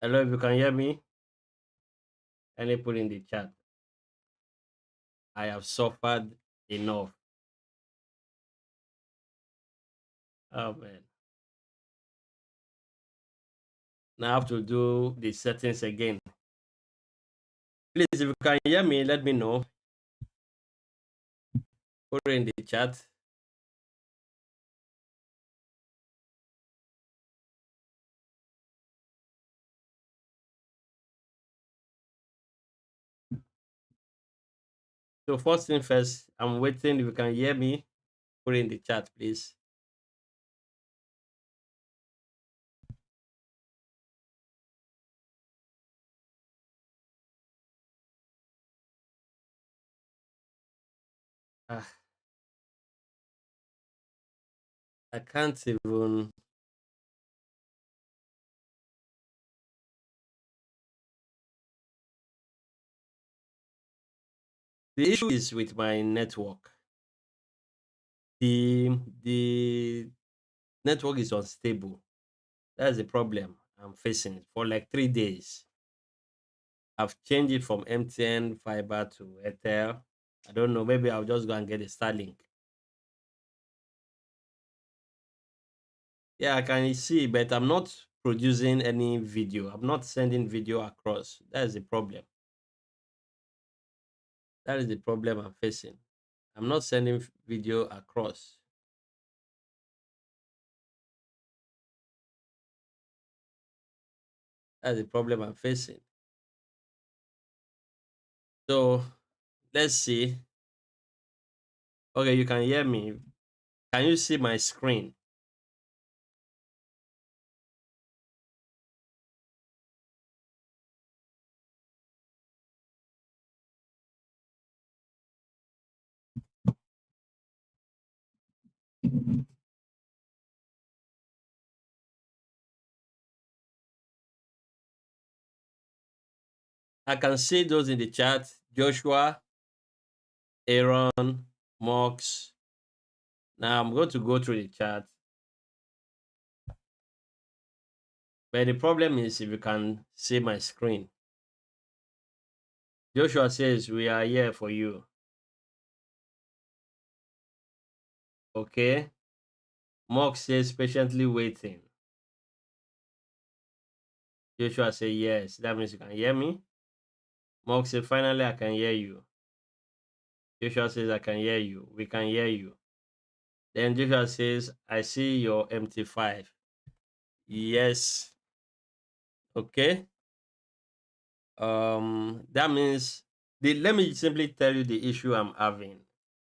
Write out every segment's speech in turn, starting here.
Hello, if you can hear me, kindly put in the chat. I have suffered enough. Oh man. Now I have to do the settings again. Please, if you can hear me, let me know. Put it in the chat. So first thing first, I'm waiting. If you can hear me, put it in the chat, please. Ah, I can't even. The issue is with my network. The network is unstable. That's the problem I'm facing for like 3 days. I've changed it from MTN fiber to Airtel. I don't know. Maybe I'll just go and get a Starlink. Yeah, I can see, but I'm not producing any video. I'm not sending video across. That is the problem. That is the problem I'm facing. I'm not sending video across. That's the problem I'm facing. So let's see. Okay, you can hear me. Can you see my screen? I can see those in the chat. Joshua, Aaron, Mox. Now I'm going to go through the chat. But the problem is if you can see my screen. Joshua says, we are here for you. Okay. Mox says, patiently waiting. Joshua says, yes. That means you can hear me. Mox says, finally, I can hear you. Joshua says, I can hear you. We can hear you. Then Joshua says, I see your MT5. Yes. Okay. That means let me simply tell you the issue I'm having.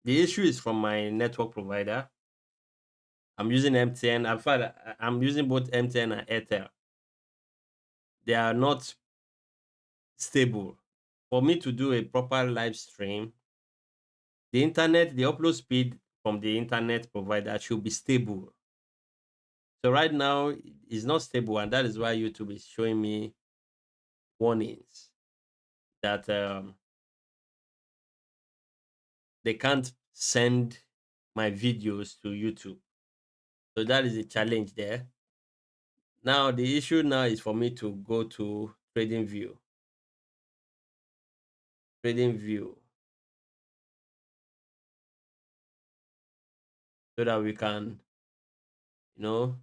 The issue is from my network provider. I'm using MTN. In fact, I'm using both MTN and Airtel. They are not stable. For me to do a proper live stream, the upload speed from the internet provider should be stable. So right now it's not stable, and that is why YouTube is showing me warnings that they can't send my videos to YouTube. So that is a challenge there. Now the issue now is for me to go to Trading View. Trading View, so that we can, you know,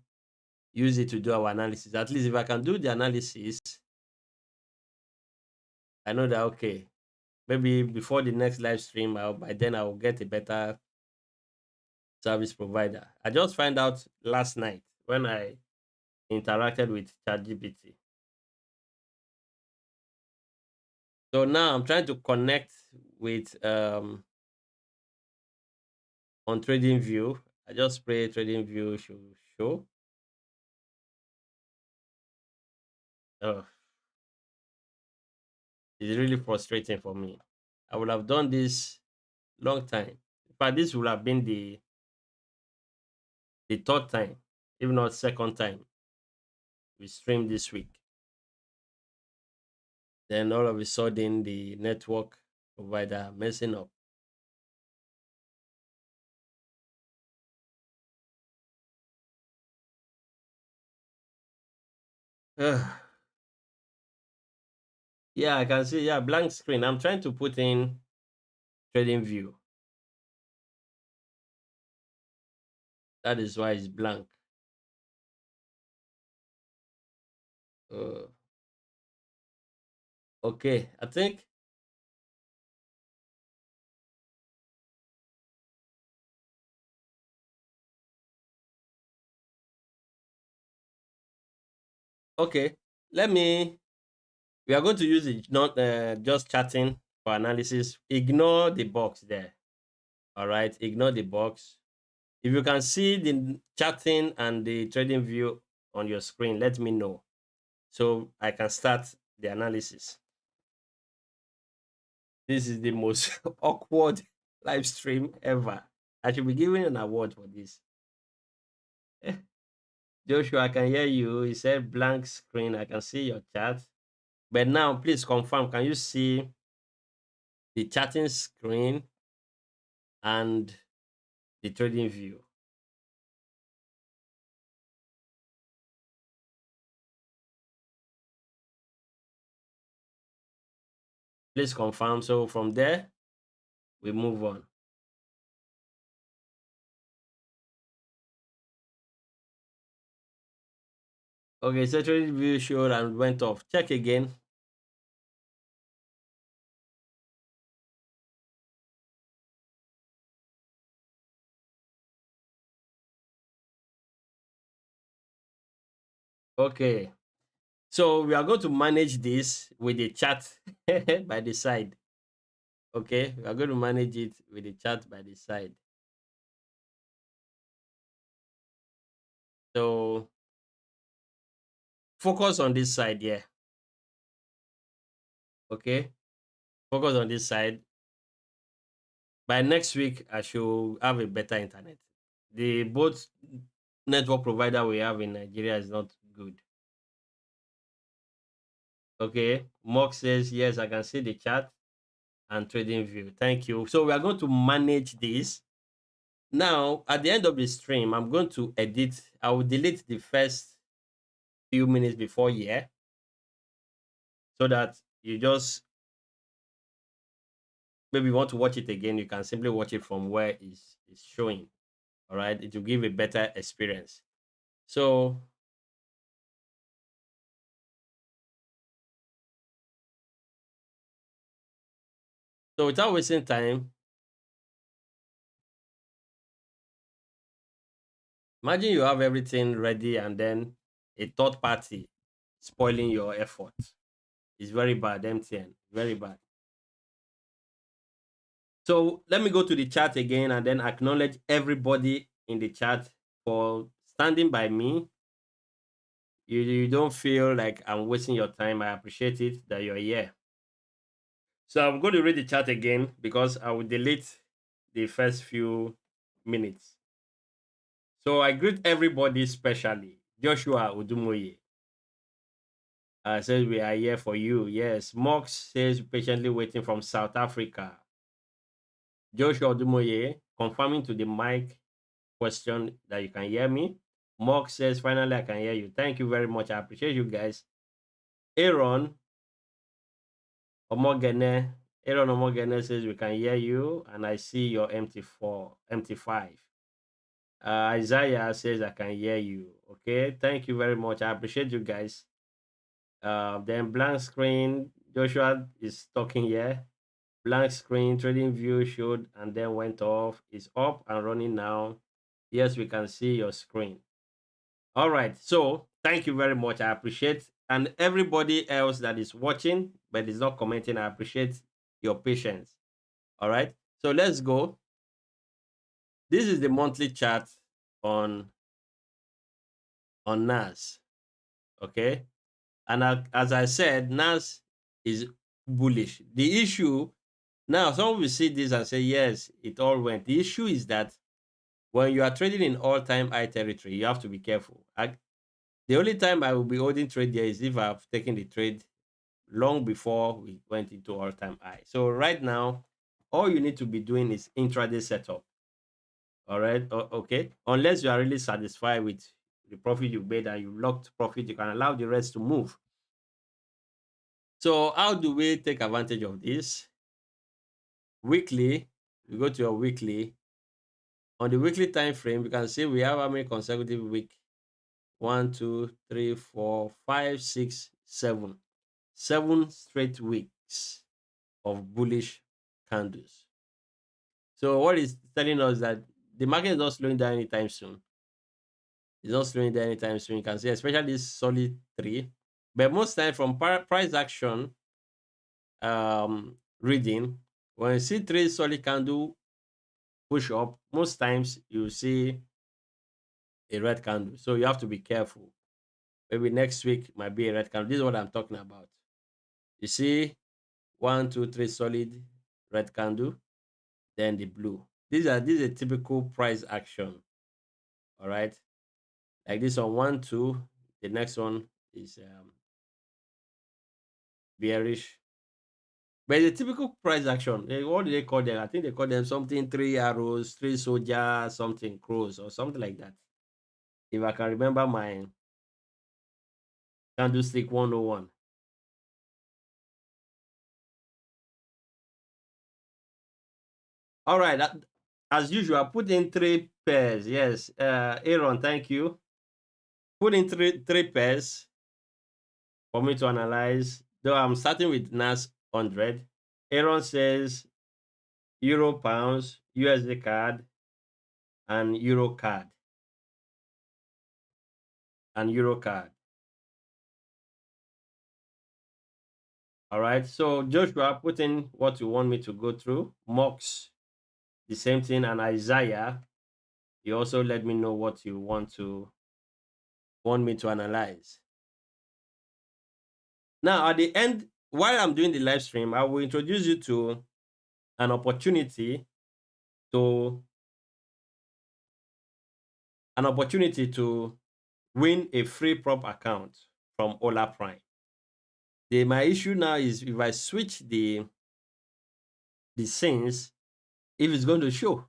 use it to do our analysis. At least if I can do the analysis, I know that okay, maybe before the next live stream, by then I will get a better service provider. I just find out last night when I interacted with ChatGPT. So now I'm trying to connect with on Trading View. I just pray Trading View should show. Oh, it's really frustrating for me. I would have done this long time. In fact, this would have been the third time, if not second time, we streamed this week. Then all of a sudden, the network provider messing up. Yeah, I can see. Yeah, blank screen. I'm trying to put in trading view. That is why it's blank. Uh, okay, I think. Okay, let me. We are going to use it, not just chatting for analysis. Ignore the box there. All right, ignore the box. If you can see the chatting and the trading view on your screen, let me know so I can start the analysis. This is the most awkward live stream ever. I should be giving an award for this. Joshua, I can hear you. He said blank screen. I can see your chat. But now, please confirm. Can you see the chatting screen and the trading view? Please confirm. So from there, we move on. Okay, so trading view showed and went off. Check again. Okay. So we are going to manage this with the chat by the side. Okay, we are going to manage it with the chat by the side. So focus on this side here. Okay, focus on this side. By next week, I should have a better internet. The both network provider we have in Nigeria is not good. Okay, Mark says yes, I can see the chat and trading view. Thank you. So we are going to manage this. Now, at the end of the stream, I'm going to edit. I will delete the first few minutes before here so that you just maybe want to watch it again. You can simply watch it from where it's showing. All right, it will give a better experience. So, so without wasting time, imagine you have everything ready and then a third party spoiling your effort. It's very bad, MTN. Very bad. So let me go to the chat again and then acknowledge everybody in the chat for standing by me. You don't feel like I'm wasting your time. I appreciate it that you're here. So I'm going to read the chat again because I will delete the first few minutes. So I greet everybody specially. Joshua Udumoye says we are here for you. Yes. Mox says patiently waiting from South Africa. Joshua Udumoye confirming to the mic question that you can hear me. Mox says finally I can hear you. Thank you very much. I appreciate you guys. Aaron Omogene. Aaron Omogene says we can hear you and I see your MT4, MT5. Isaiah says I can hear you. Okay, thank you very much. I appreciate you guys. Then blank screen. Joshua is talking here. Blank screen trading view showed and then went off. It's up and running now. Yes, we can see your screen. All right. So thank you very much. I appreciate and everybody else that is watching but is not commenting. I appreciate your patience. All right. So let's go. This is the monthly chart on NAS. Okay. And as I said, NAS is bullish. The issue now, some will see this and say, yes, it all went. The issue is that when you are trading in all-time high territory, you have to be careful. The only time I will be holding trade there is if I've taken the trade long before we went into all-time high. So right now, all you need to be doing is intraday setup. All right, okay. Unless you are really satisfied with the profit you made and you locked profit, you can allow the rest to move. So how do we take advantage of this? Weekly, you go to your weekly. On the weekly time frame, you can see we have how many consecutive week? One, two, three, four, five, six, seven. 7 straight weeks of bullish candles. So what is telling us that the market is not slowing down anytime soon. It's not slowing down anytime soon. You can see, especially this solid three. But most time from price action reading, when you see three solid candle push up, most times you see a red candle. So you have to be careful. Maybe next week might be a red candle. This is what I'm talking about. You see one, two, three solid red candle, then the blue. This is a typical price action. All right. Like this one, one, two. The next one is bearish. But the typical price action, what do they call them? I think they call them something three arrows, three soldier, something crows, or something like that. If I can remember my candlestick 101. All right. As usual, put in three pairs. Yes. Aaron, thank you. Put in three pairs for me to analyze. Though I'm starting with NAS 100. Aaron says Euro pounds, USD card, and Euro card. And Euro card. All right. So Joshua, put in what you want me to go through. Mox, the same thing, and Isaiah. You also let me know what you want me to analyze. Now, at the end, while I'm doing the live stream, I will introduce you to an opportunity to win a free prop account from Hola Prime. My issue now is if I switch the scenes, if it's going to show.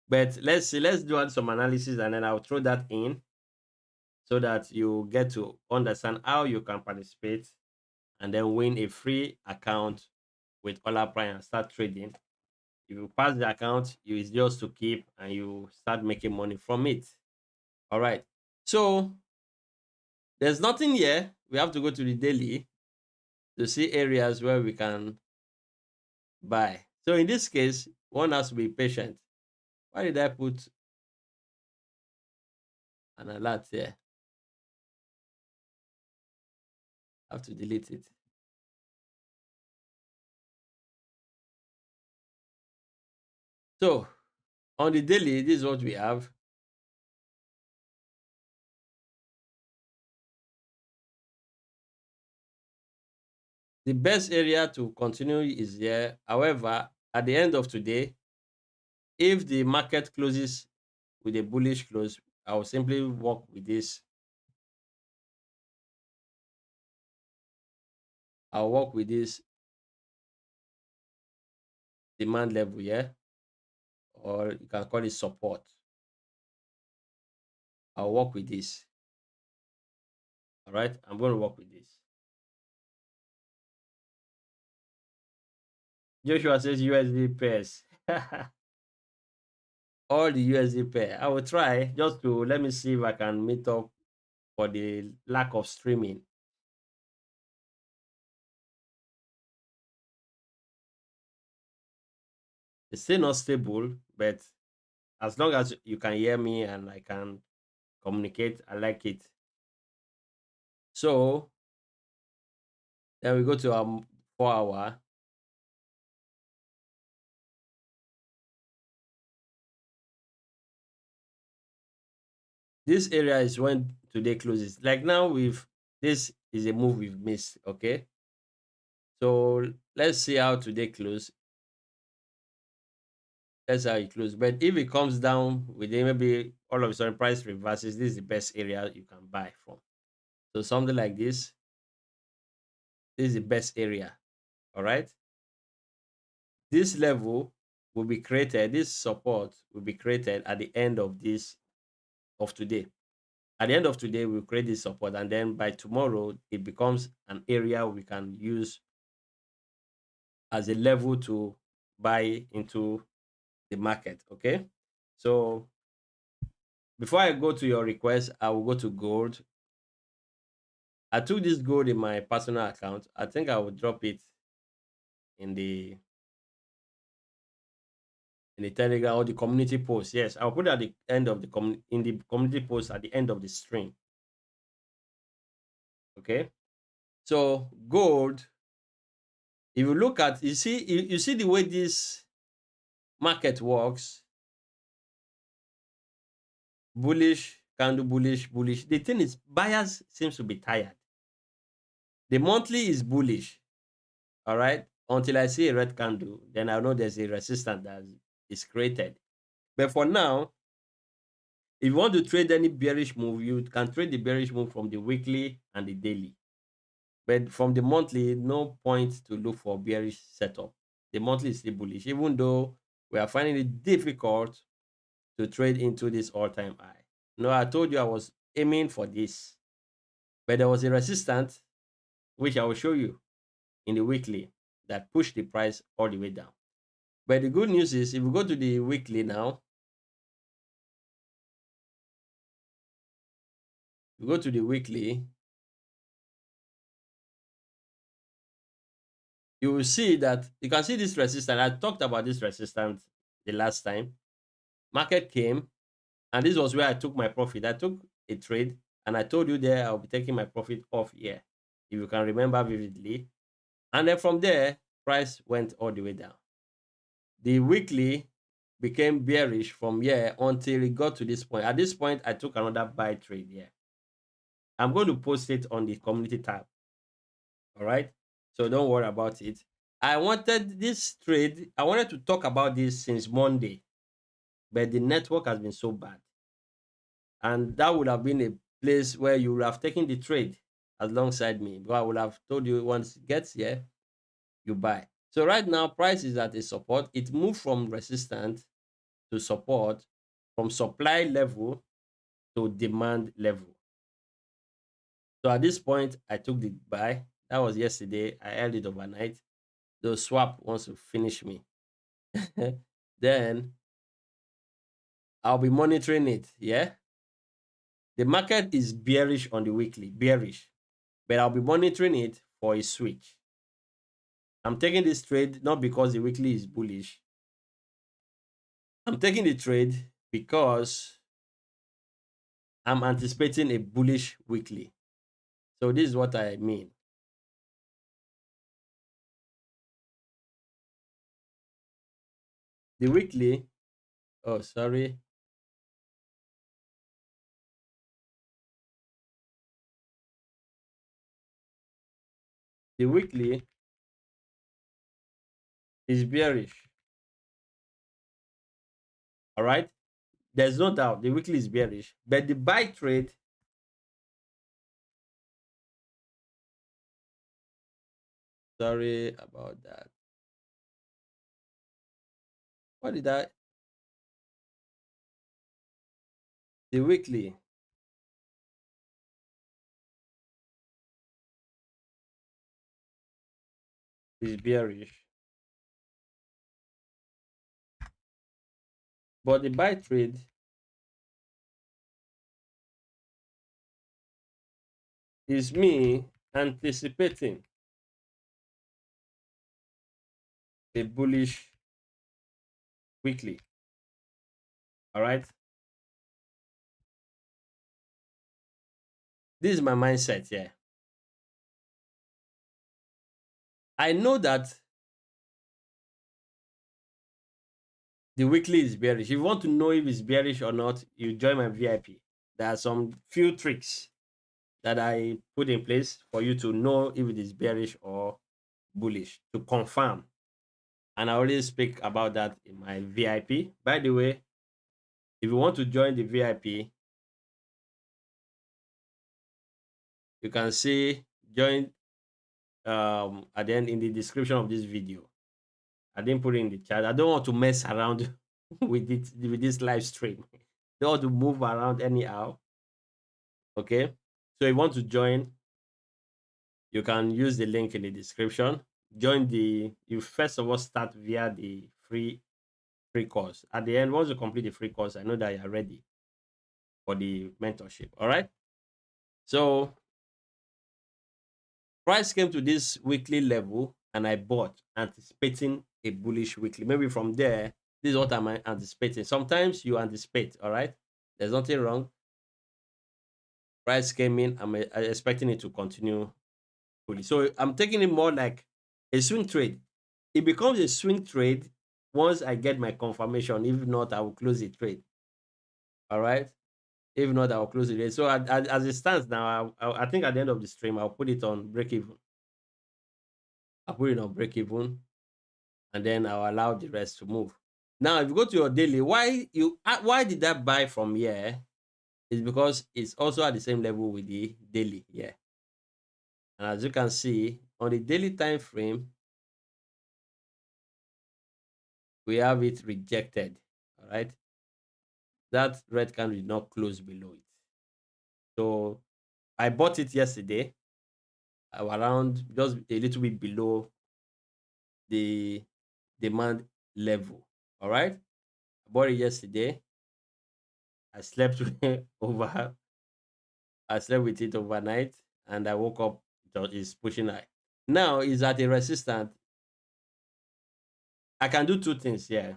But let's see, let's do some analysis and then I'll throw that in so that you get to understand how you can participate and then win a free account with Hola Prime and start trading. If you pass the account, it's just to keep and you start making money from it. All right. So there's nothing here. We have to go to the daily to see areas where we can buy. So in this case, one has to be patient. Why did I put an alert here? I have to delete it. So on the daily, this is what we have. The best area to continue is here. However, at the end of today, if the market closes with a bullish close, I will simply work with this. I'll work with this demand level here, or you can call it support. I'll work with this. All right, I'm going to work with this. Joshua says USD pairs. All the USD pair. I will try just to let me see if I can meet up for the lack of streaming. It's still not stable, but as long as you can hear me and I can communicate, I like it. So then we go to our 4 hour. This area is when today closes. Like now, this is a move we've missed. Okay, so let's see how today close. That's how it close. But if it comes down within maybe all of a sudden price reverses, this is the best area you can buy from. So something like this is the best area. All right. This level will be created, this support will be created at the end of today. At the end of today, we'll create this support, and then by tomorrow, it becomes an area we can use as a level to buy into the market. Okay. So before I go to your request, I will go to gold. I took this gold in my personal account. I think I will drop it in the telegram or the community post. Yes, I'll put it at the end of the in the community post at the end of the stream. Okay. So gold, if you look at, you see the way this market works, bullish, candle, bullish, bullish. The thing is, buyers seems to be tired. The monthly is bullish, all right, until I see a red candle, then I know there's a resistance that is created. But for now, if you want to trade any bearish move, you can trade the bearish move from the weekly and the daily. But from the monthly, no point to look for bearish setup. The monthly is still bullish, even though we are finding it difficult to trade into this all-time high. No, I told you I was aiming for this, but there was a resistance, which I will show you in the weekly, that pushed the price all the way down. But the good news is, if we go to the weekly now, we go to the weekly, you will see that you can see this resistance. I talked about this resistance the last time. Market came, and this was where I took my profit. I took a trade, and I told you there I'll be taking my profit off here, if you can remember vividly. And then from there, price went all the way down. The weekly became bearish from here until it got to this point. At this point, I took another buy trade here. I'm going to post it on the community tab. All right. So don't worry about it. I wanted this trade, I wanted to talk about this since Monday, but the network has been so bad. And that would have been a place where you would have taken the trade alongside me. But I would have told you, once it gets here, you buy. So right now, price is at a support. It moved from resistance to support, from supply level to demand level. So at this point, I took the buy. That was yesterday. I held it overnight. The swap wants to finish me. Then I'll be monitoring it. Yeah. The market is bearish on the weekly, bearish, but I'll be monitoring it for a switch. I'm taking this trade not because the weekly is bullish. I'm taking the trade because I'm anticipating a bullish weekly. So this is what I mean. The weekly, oh, sorry. The weekly is bearish. All right. There's no doubt the weekly is bearish, but the buy trade, sorry about that. What did I? The weekly is bearish, but the buy trade is me anticipating a bullish weekly. All right. This is my mindset here. I know that the weekly is bearish. If you want to know if it's bearish or not, you join my VIP. There are some few tricks that I put in place for you to know if it is bearish or bullish, to confirm. And I always speak about that in my VIP. By the way, if you want to join the VIP, you can see join at the end in the description of this video. I didn't put it in the chat. I don't want to mess around with this live stream. Don't want to move around anyhow. Okay. So if you want to join, you can use the link in the description. Join the you first of all start via the free course. At the end, once you complete the free course, I know that you're ready for the mentorship. All right. So price came to this weekly level and I bought, anticipating a bullish weekly. Maybe from there, this is what I'm anticipating. Sometimes you anticipate, all right? There's nothing wrong. Price came in, I'm expecting it to continue fully. So I'm taking it more like a swing trade. It becomes a swing trade once I get my confirmation. If not, I will close the trade. All right. If not, I'll close the trade. So as it stands now, I think at the end of the stream, I'll put it on break even. I'll put it on break even, and then I'll allow the rest to move. Now, if you go to your daily, why did that buy from here? Is because it's also at the same level with the daily, yeah. And as you can see on the daily time frame, we have it rejected. All right, that red candle did not close below it. So I bought it yesterday around just a little bit below the demand level. All right, I bought it yesterday. I slept over I slept with it overnight and I woke up, it's pushing high. Now it's at a resistance. I can do two things here.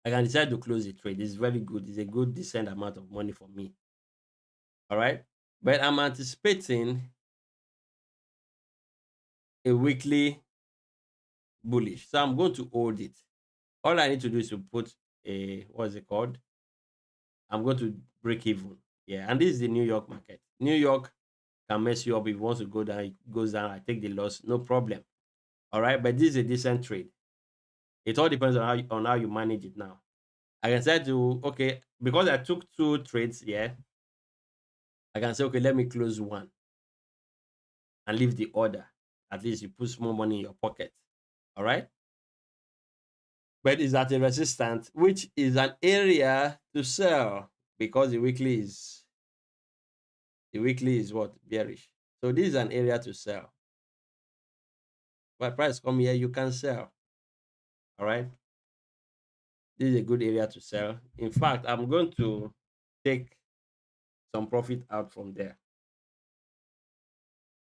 I can decide to close the trade. It's very good. It's a good decent amount of money for me. All right. But I'm anticipating a weekly bullish. So I'm going to hold it. All I need to do is to put a what's it called? I'm going to break even. Yeah. And this is the New York market. New York can mess you up if you want to go down, it goes down. I take the loss, no problem. All right. But this is a decent trade. It all depends on how you manage it now. I can say to okay, because I took two trades here, I can say okay, let me close one and leave the other. At least you put more money in your pocket. All right. But is that a resistance, which is an area to sell because the weekly is what bearish. So this is an area to sell. When price come here, you can sell. All right. This is a good area to sell. In fact, I'm going to take some profit out from there.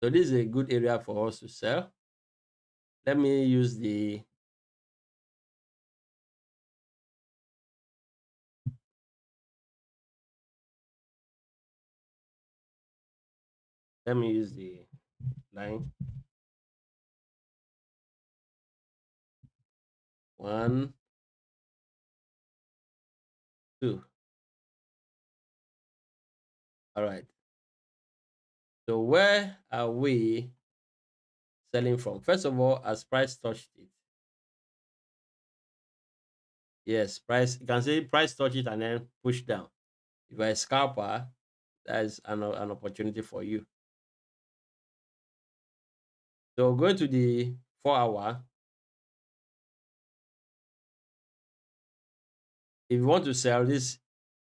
So this is a good area for us to sell. Let me use the line. One, two. All right. So where are we selling from? First of all, as price touched it. Yes, price. You can say price touch it and then push down. If you're a scalper, that is an opportunity for you. So going to the 4 hour. If you want to sell this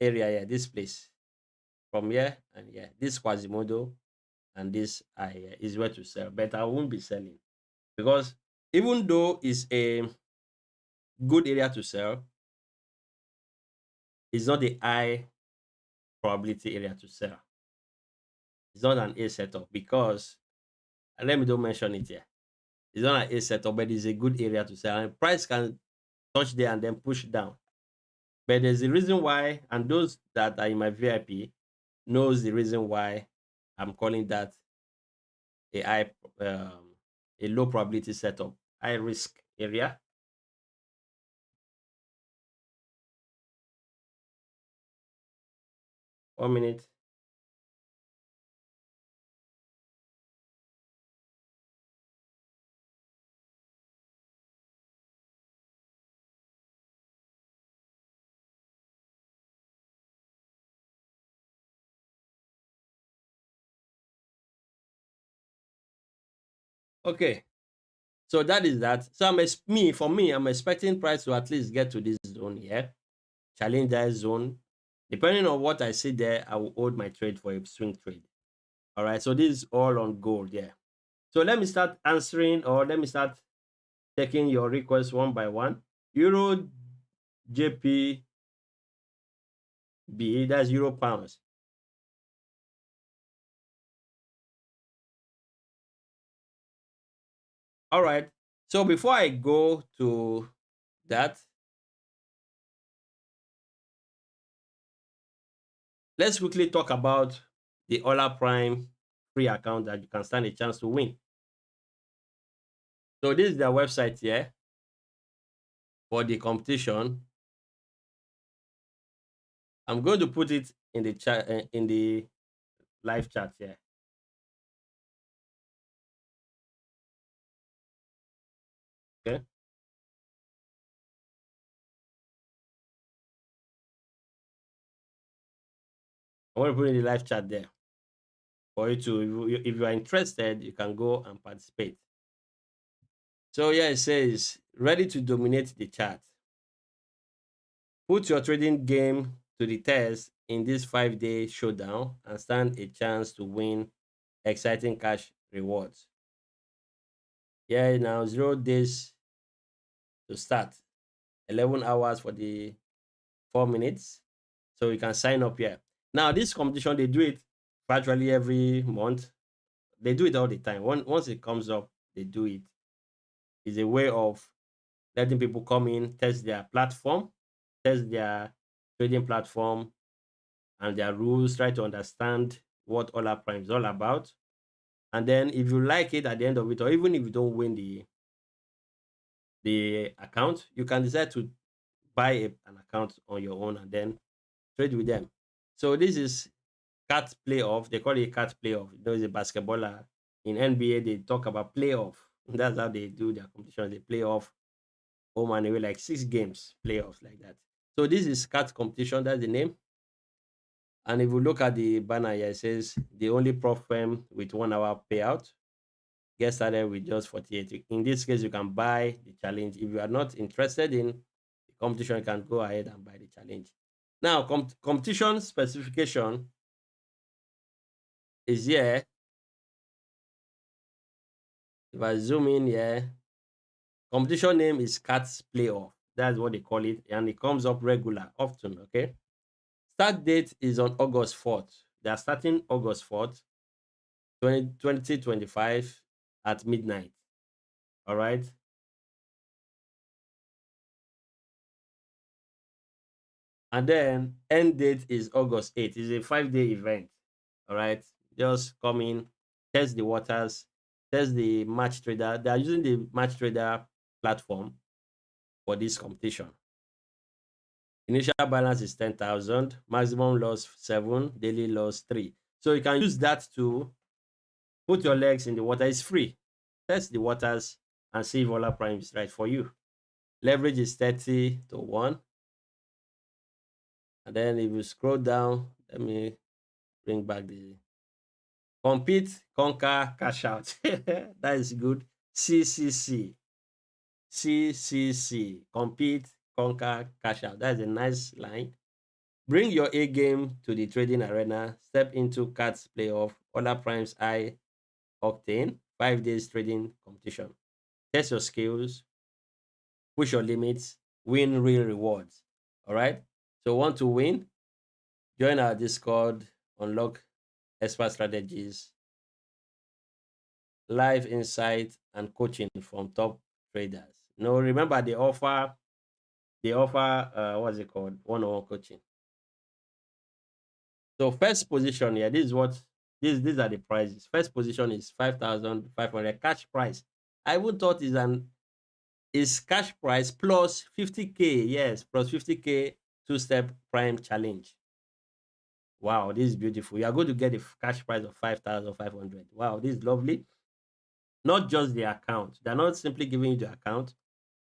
area here, this place from here and here, this Quasimodo and this is where to sell. But I won't be selling because even though it's a good area to sell, it's not the high probability area to sell. It's not an A setup because, and let me don't mention it here. It's not an A setup, but it's a good area to sell. And price can touch there and then push down. But there's a reason why, and those that are in my VIP knows the reason why I'm calling that a high, a low probability setup, high risk area. 1 minute. Okay, so that is that. So for me, I'm expecting price to at least get to this zone here, challenge that zone, Depending on what I see there, I will hold my trade for a swing trade. All right. So this is all on gold. Yeah. So let me start answering, or let me start taking your requests one by one. Euro JPB, that's Euro pounds. All right. So before I go to that, let's quickly talk about the Ola Prime free account that you can stand a chance to win. So this is their website here for the competition. I'm going to put it in the chat, in the live chat here. Okay. I want to put in the live chat there for you to, if you are interested, you can go and participate. So yeah, it says ready to dominate the chart. Put your trading game to the test in this 5-day showdown and stand a chance to win exciting cash rewards. Yeah, now 0 days to start, 11 hours for the 4 minutes. So you can sign up here. Now, this competition, they do it virtually every month. They do it all the time. Once it comes up, they do it. It's a way of letting people come in, test their platform, test their trading platform and their rules, try to understand what Ola Prime is all about. And then if you like it at the end of it, or even if you don't win the account, you can decide to buy an account on your own and then trade with them. So this is cat playoff. They call it cat playoff. There is a basketballer in NBA. They talk about playoff. That's how they do their competition. They play off home and away, like 6 games, playoffs like that. So this is cat competition. That's the name. And if you look at the banner here, it says the only prop firm with 1 hour payout. Get started with just 48. In this case, you can buy the challenge. If you are not interested in the competition, you can go ahead and buy the challenge. Now, competition specification is here. If I zoom in here, competition name is Cats Playoff. That's what they call it, and it comes up regular, often. Okay. Start date is on August 4th. They are starting August 4th, 2025 at midnight. All right. And then end date is August 8th. It's a 5-day event. All right. Just come in, test the waters, test the match trader. They are using the match trader platform for this competition. Initial balance is 10,000, maximum loss 7, daily loss 3. So you can use that to put your legs in the water. It's free. Test the waters and see if Ola Prime is right for you. Leverage is 30 to 1. And then if you scroll down, let me bring back the compete, conquer, cash out. That is good. CCC. CCC. Compete, conquer, cash out. That's a nice line. Bring your A game to the trading arena. Step into cards playoff. Other primes high octane. 5 days trading competition. Test your skills. Push your limits. Win real rewards. All right. So want to win? Join our Discord. Unlock expert strategies, live insight, and coaching from top traders. No, remember they offer what's it called? One-on-one coaching. So first position here, this is what these are the prices. First position is 5,500 cash price. I would thought is cash price plus 50k. Yes, plus 50k two-step prime challenge. Wow, this is beautiful. You are going to get a cash price of 5,500. Wow, this is lovely. Not just the account. They're not simply giving you the account,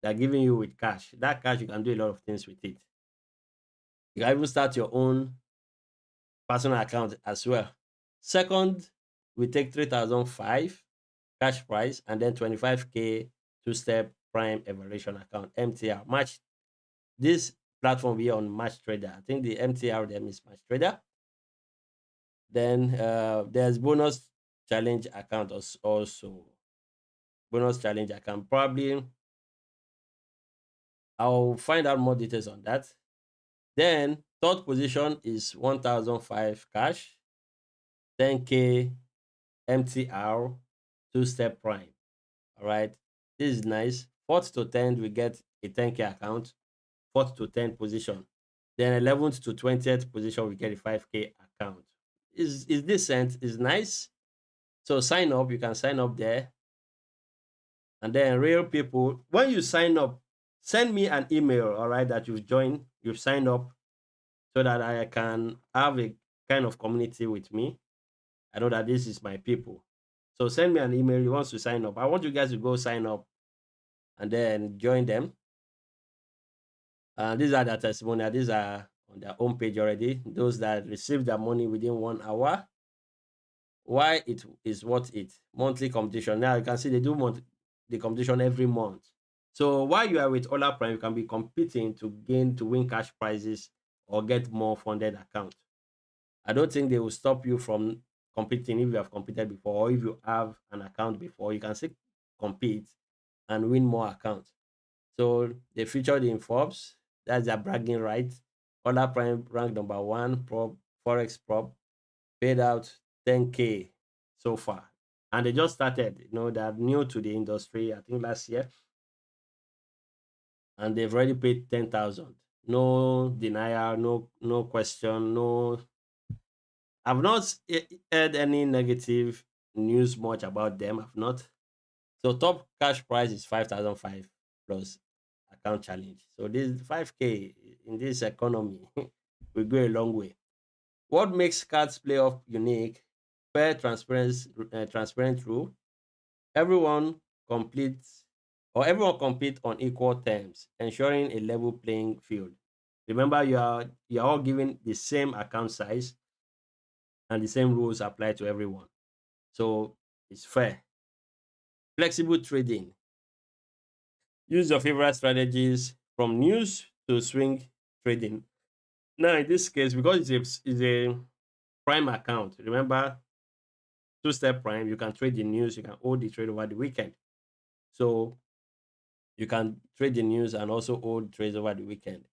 they're giving you with cash. That cash, you can do a lot of things with it. You can even start your own personal account as well. Second, we take 3,005 cash price and then 25k two-step prime evaluation account, MTR. Match this platform here on Match Trader. I think the MTRDM is Match Trader. Then there's bonus challenge account also. Bonus challenge account. Probably I'll find out more details on that. Then third position is 1005 cash, 10k MTR, two-step prime. All right. This is nice. Fourth to 10th, we get a 10k account. Fourth to 10th position. Then 11th to 20th position, we get a 5k account. Is decent, is nice. So sign up, you can sign up there. And then real people, when you sign up, send me an email, all right, that you've joined, you've signed up, so that I can have a kind of community with me. I know that this is my people. So send me an email. You want to sign up. I want you guys to go sign up and then join them. These are the testimonial. These are on their home page already. Those that receive their money within 1 hour. Why it is worth it. Monthly competition. Now you can see they do the competition every month. So while you are with Ola Prime, you can be competing to win cash prizes or get more funded account. I don't think they will stop you from competing if you have competed before, or if you have an account before, you can still compete and win more accounts. So they featured in Forbes. That's their bragging right. Ola Prime ranked number one prop forex prop, paid out 10k so far, and they just started. They're new to the industry. I think last year, and they've already paid 10,000. No denial, no question, no. I've not heard any negative news much about them. I've not. So top cash price is 5,005 plus account challenge. So this 5k in this economy will go a long way. What makes cards playoff unique? Fair, transparent rule. Everyone completes everyone compete on equal terms, ensuring a level playing field. Remember, you are all given the same account size and the same rules apply to everyone. So it's fair. Flexible trading. Use your favorite strategies from news to swing trading. Now, in this case, because it's a prime account, remember, two-step prime, you can trade the news, you can hold the trade over the weekend. So you can trade the news and also hold trades over the weekend.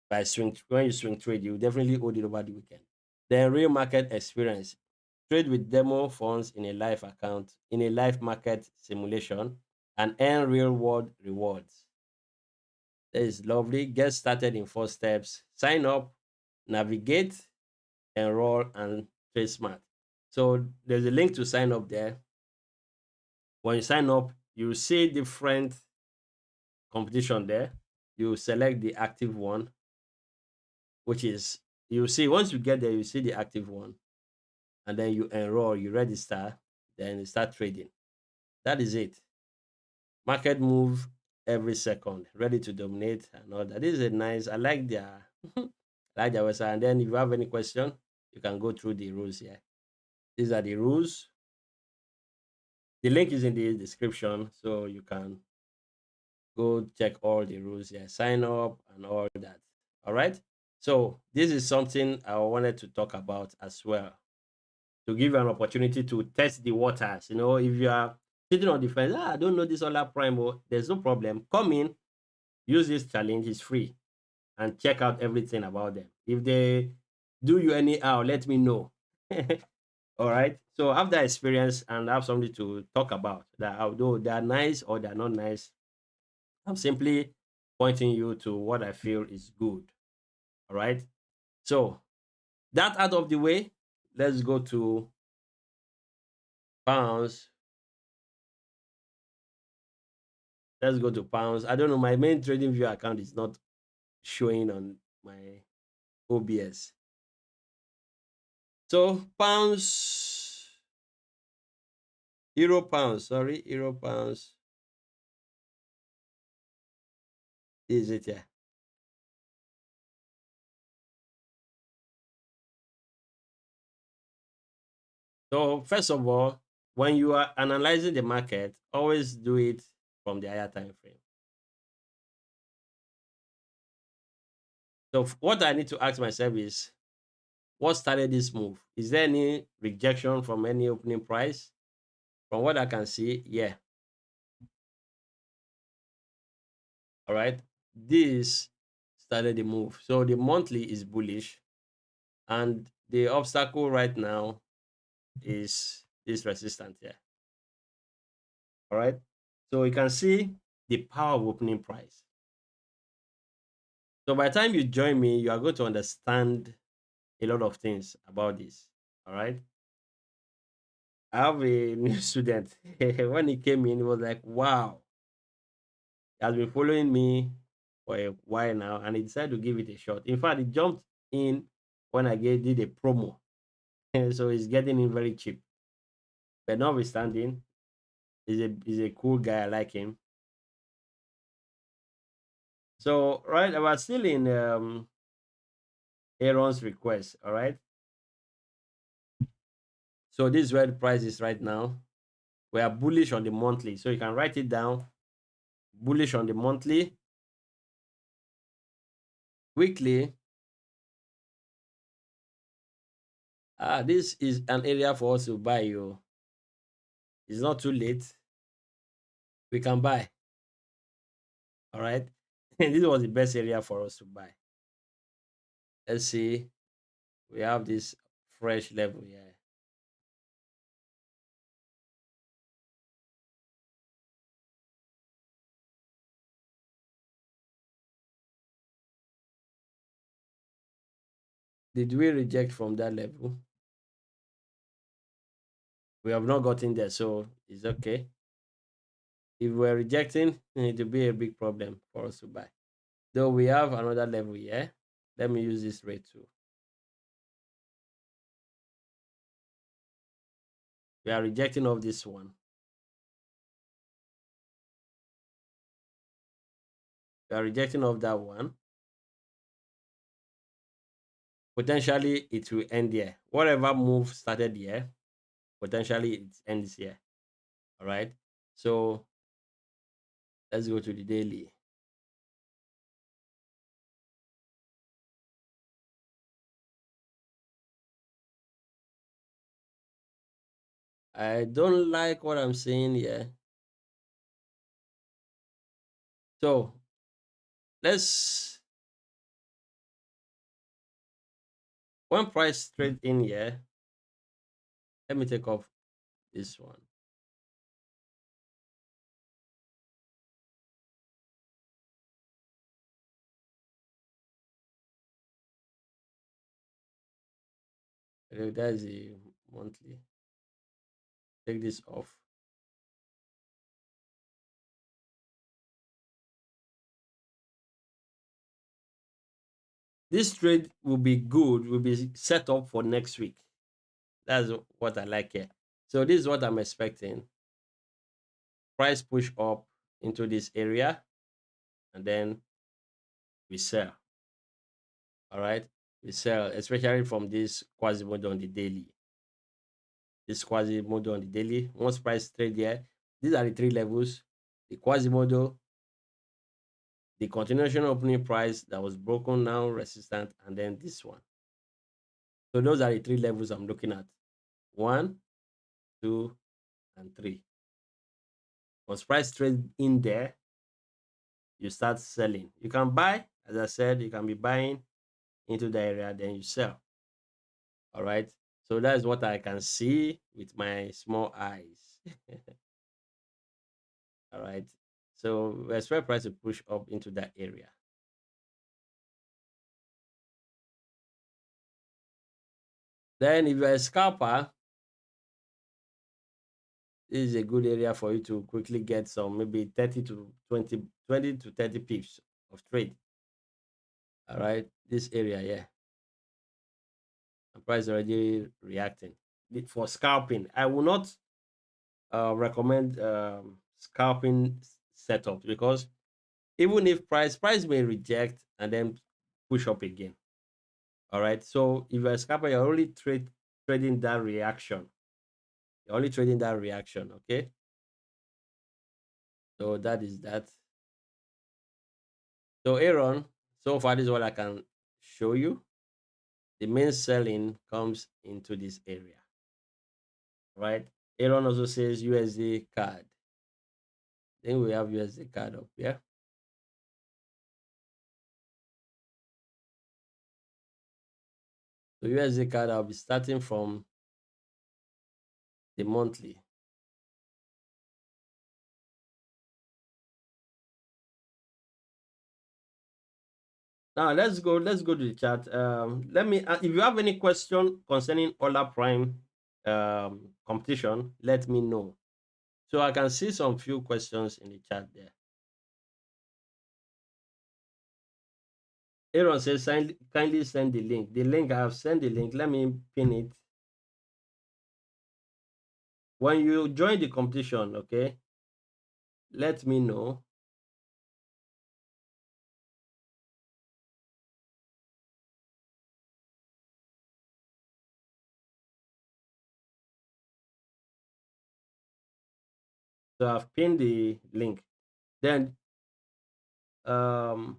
When you swing trade, you definitely hold it over the weekend. Then real market experience. Trade with demo funds in a live account, in a live market simulation, and earn real world rewards. That is lovely. Get started in 4 steps. Sign up, navigate, enroll, and trade smart. So there's a link to sign up there. When you sign up, you see different competition there. You select the active one, which is you see once you get there, you see the active one, and then you enroll, you register, then you start trading. That is it. Market move every second, ready to dominate and all that. This is a nice. I like their like their website. And then if you have any question, you can go through the rules here. These are the rules. The link is in the description, so you can go check all the rules here, sign up and all that. All right. So this is something I wanted to talk about as well, to give you an opportunity to test the waters. If you are sitting on the fence, I don't know this other primo, there's no problem. Come in, use this challenge, it's free, and check out everything about them. If they do you anyhow, let me know. All right. So have that experience and have something to talk about, that although they are nice or they're not nice, I'm simply pointing you to what I feel is good. All right. So that out of the way, let's go to pounds. Let's go to pounds. I don't know. My main trading view account is not showing on my OBS. So pounds, euro pounds. Sorry, euro pounds. Is it here? So first of all, when you are analyzing the market, always do it from the higher time frame. So what I need to ask myself is, what started this move? Is there any rejection from any opening price? From what I can see, yeah. All right. This started the move. So the monthly is bullish, and the obstacle right now is this resistance here. All right. So you can see the power of opening price. So by the time you join me, you are going to understand a lot of things about this. All right. I have a new student. When he came in, he was like, wow, he has been following me for a while now, and he decided to give it a shot. In fact, he jumped in when did a promo. So he's getting in very cheap. But notwithstanding, he's a cool guy. I like him. So, right, I was still in Aaron's request. All right. So this is where the price is right now. We are bullish on the monthly. So you can write it down. Bullish on the monthly. Weekly. This is an area for us to buy you. It's not too late. We can buy. All right. This was the best area for us to buy. Let's see. We have this fresh level here. Did we reject from that level? We have not gotten there, so it's okay. If we're rejecting, it will be a big problem for us to buy. Though we have another level here. Let me use this rate too. We are rejecting of this one. We are rejecting of that one. Potentially, it will end here. Whatever move started here, potentially it ends here. All right. So let's go to the daily. I don't like what I'm seeing here. So let's when price trade in here, let me take off this one. Okay, that's the monthly. Take this off. This trade will be good, will be set up for next week. That's what I like here. So this is what I'm expecting. Price push up into this area, and then we sell. All right. We sell, especially from this Quasimodo on the daily. This Quasimodo on the daily. Once price trade here, these are the three levels. The Quasimodo, the continuation opening price that was broken now, resistant, and then this one. So those are the three levels I'm looking at. One, two, and three. Once price trade in there, you start selling. You can buy, as I said, you can be buying into the area, then you sell. All right. So that's what I can see with my small eyes. All right. So we expect price to push up into that area. Then if you're a scalper, this is a good area for you to quickly get some maybe 30 to 20 to 30 pips of trade. All right. This area, yeah. The price already reacting. For scalping, I will not recommend scalping setup, because even if price may reject and then push up again. All right. So if you're a scalper, you're only trading that reaction. You're only trading that reaction. Okay. So that is that. So Aaron, so far this is what I can show you. The main selling comes into this area, right? Aaron also says USD card. Then we have USD card up here. So USD card, I'll be starting from the monthly. Now let's go to the chat. Let me if you have any question concerning Ola Prime competition, let me know. So I can see some few questions in the chat there. Aaron says kindly send the link. The link I have sent the link. Let me pin it. When you join the competition, okay, let me know. So I've pinned the link. Then um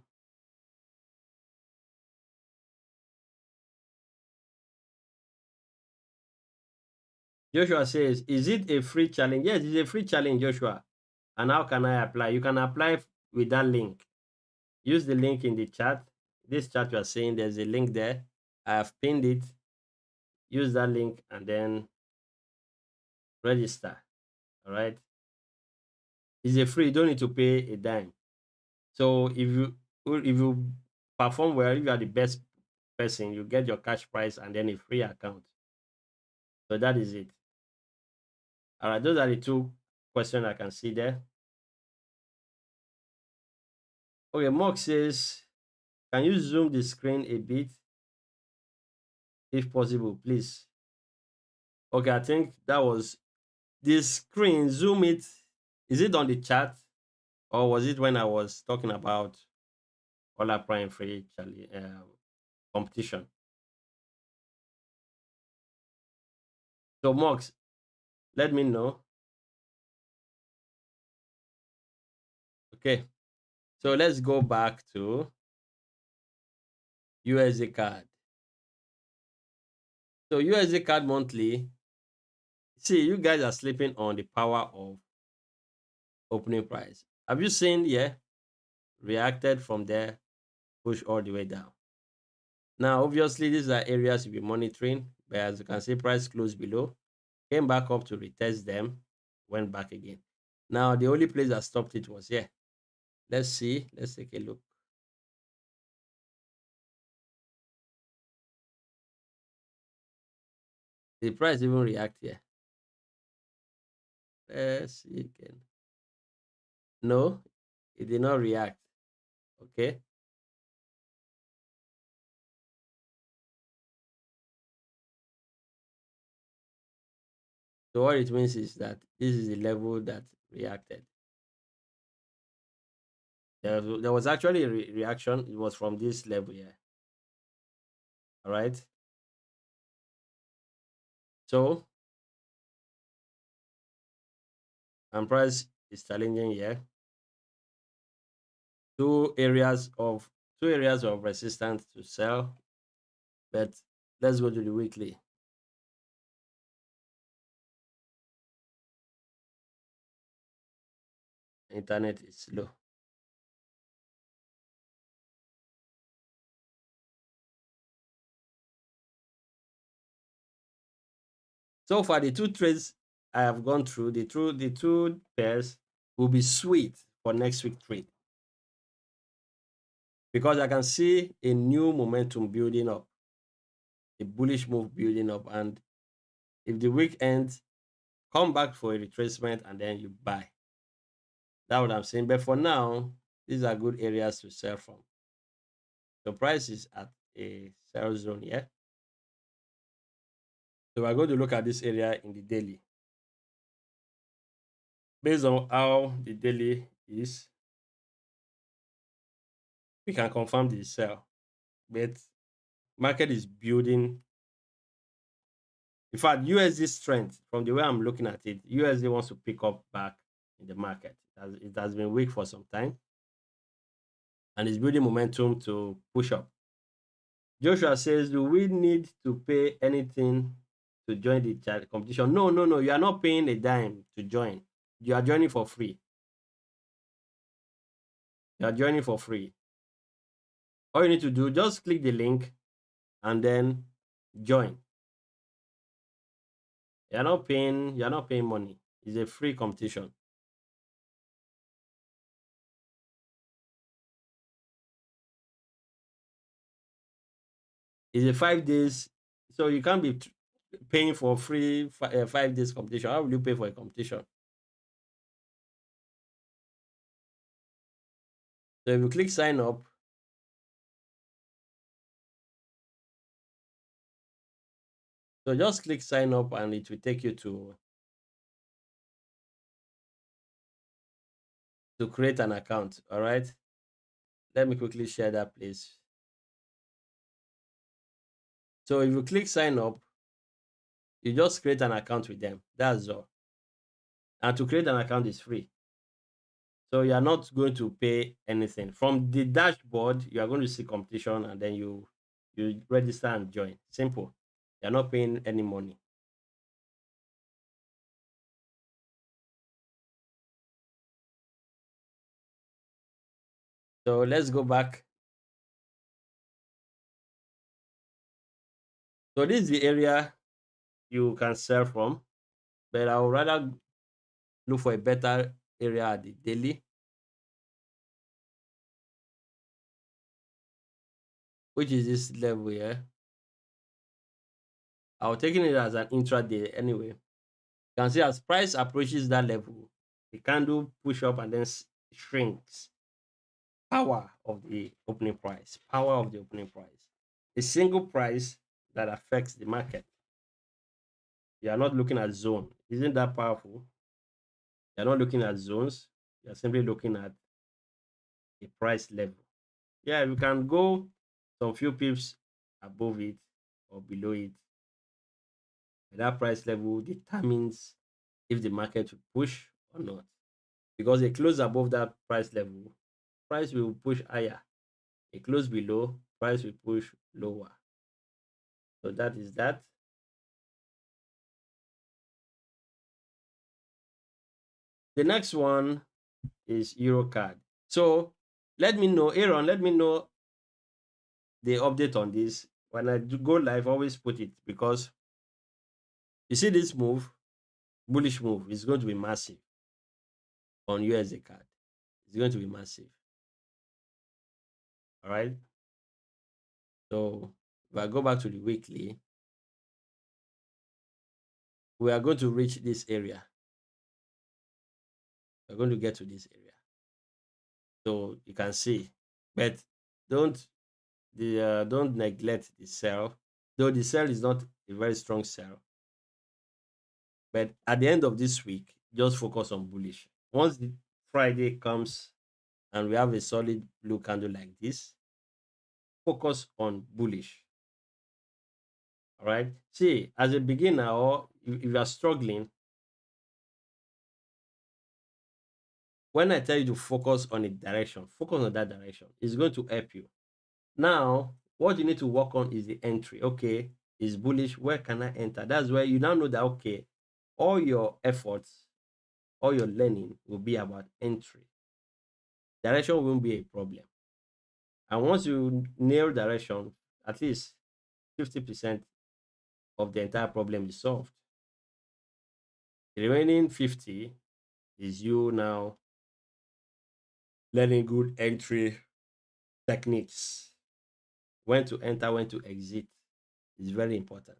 Joshua says, is it a free challenge? Yes, it's a free challenge, Joshua. And how can I apply? You can apply with that link. Use the link in the chat. This chat you are saying, there's a link there. I have pinned it. Use that link and then register. All right. It's a free, you don't need to pay a dime. So if you perform well, if you are the best person, you get your cash prize and then a free account. So that is it. All right, those are the two questions I can see there. Okay, Mark says, can you zoom the screen a bit if possible, please? Okay, I think that was the screen. Zoom it. Is it on the chat or was it when I was talking about Ola Prime Free competition? So, Mox, let me know. Okay, so let's go back to USD card. So, USD card monthly. See, you guys are sleeping on the power of opening price. Have you seen? Yeah, reacted from there, push all the way down. Now, obviously, these are areas you'll be monitoring, but as you can see, price closed below, came back up to retest them, went back again. Now, the only place that stopped it was here. Let's see. Let's take a look. The price even react here. Let's see again. No, it did not react. Okay. So what it means is that this is the level that reacted. There was actually a reaction. It was from this level here. All right. So, and price is challenging here. Two areas of resistance to sell, but let's go to the weekly. Internet is slow. So far, the two trades I have gone through, the two pairs will be sweet for next week trade because I can see a new momentum building up, a bullish move building up, and if the week ends, come back for a retracement and then you buy. That's what I'm saying. But for now, these are good areas to sell from. The price is at a sell zone here. So we're going to look at this area in the daily. Based on how the daily is, we can confirm the sell. But market is building. In fact, USD strength, from the way I'm looking at it, USD wants to pick up back in the market. It has been weak for some time and it's building momentum to push up. Joshua says, do we need to pay anything to join the competition? No, no, no. You are not paying a dime to join. You are joining for free. You are joining for free. All you need to do, just click the link and then join. You're not paying money. It's a free competition. It's a 5 days, so you can't be paying for free 5 days competition. How will you pay for a competition? So if you click sign up, so just click sign up and it will take you to create an account. All right. Let me quickly share that place. So if you click sign up, you just create an account with them. That's all. And to create an account is free. So you are not going to pay anything. From the dashboard, you are going to see competition and then you register and join. Simple. You're not paying any money. So let's go back. So this is the area you can sell from, but I would rather look for a better area at the daily, which is this level here. I was taking it as an intraday anyway. You can see as price approaches that level, the candle push up and then shrinks. Power of the opening price. Power of the opening price. A single price that affects the market. You are not looking at zone. Isn't that powerful? You're not looking at zones. You're simply looking at a price level. Yeah, we can go some few pips above it or below it. That price level determines if the market will push or not. Because a close above that price level, price will push higher. A close below, price will push lower. So that is that. The next one is Eurocard. So let me know, Aaron, let me know the update on this. When I do go live, always put it because you see this move, bullish move, is going to be massive on USD card. It's going to be massive. All right. So if I go back to the weekly, we are going to reach this area. We're going to get to this area. So you can see, but don't don't neglect the sell. Though the sell is not a very strong sell, but at the end of this week, just focus on bullish. Once the Friday comes and we have a solid blue candle like this, focus on bullish. All right. See, as a beginner or if you are struggling, when I tell you to focus on a direction, focus on that direction. It's going to help you. Now, what you need to work on is the entry. Okay, is bullish. Where can I enter? That's where you now know that okay, all your efforts, all your learning will be about entry. Direction won't be a problem. And once you nail direction, at least 50% of the entire problem is solved. The remaining 50 is you now learning good entry techniques. When to enter, when to exit is very important.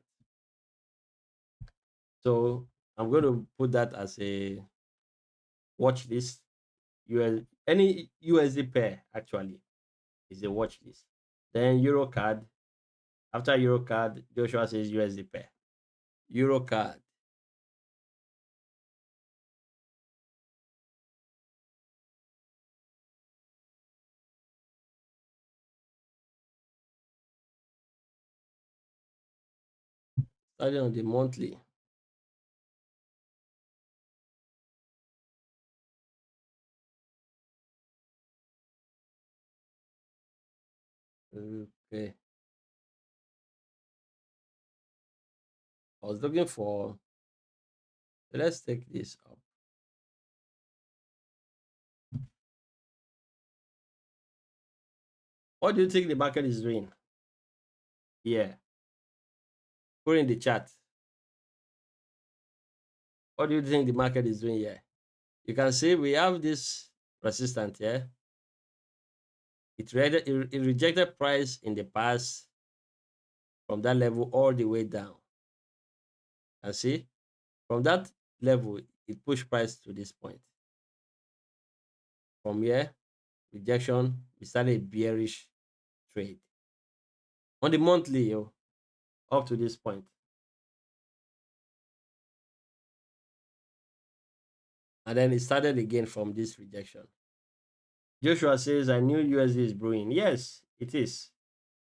So I'm going to put that as a watch list. Any USD pair actually is a watch list. Then Euro card. After Euro card, Joshua says USD pair. Euro card. Starting on the monthly. Okay. I was looking for. Let's take this up. What do you think the market is doing? Yeah, put in the chat. What do you think the market is doing here? You can see we have this resistance here. It rejected price in the past from that level all the way down. And see, from that level, it pushed price to this point. From here, rejection, we started a bearish trade on the monthly, up to this point. And then it started again from this rejection. Joshua says, I knew USD is brewing. Yes, it is.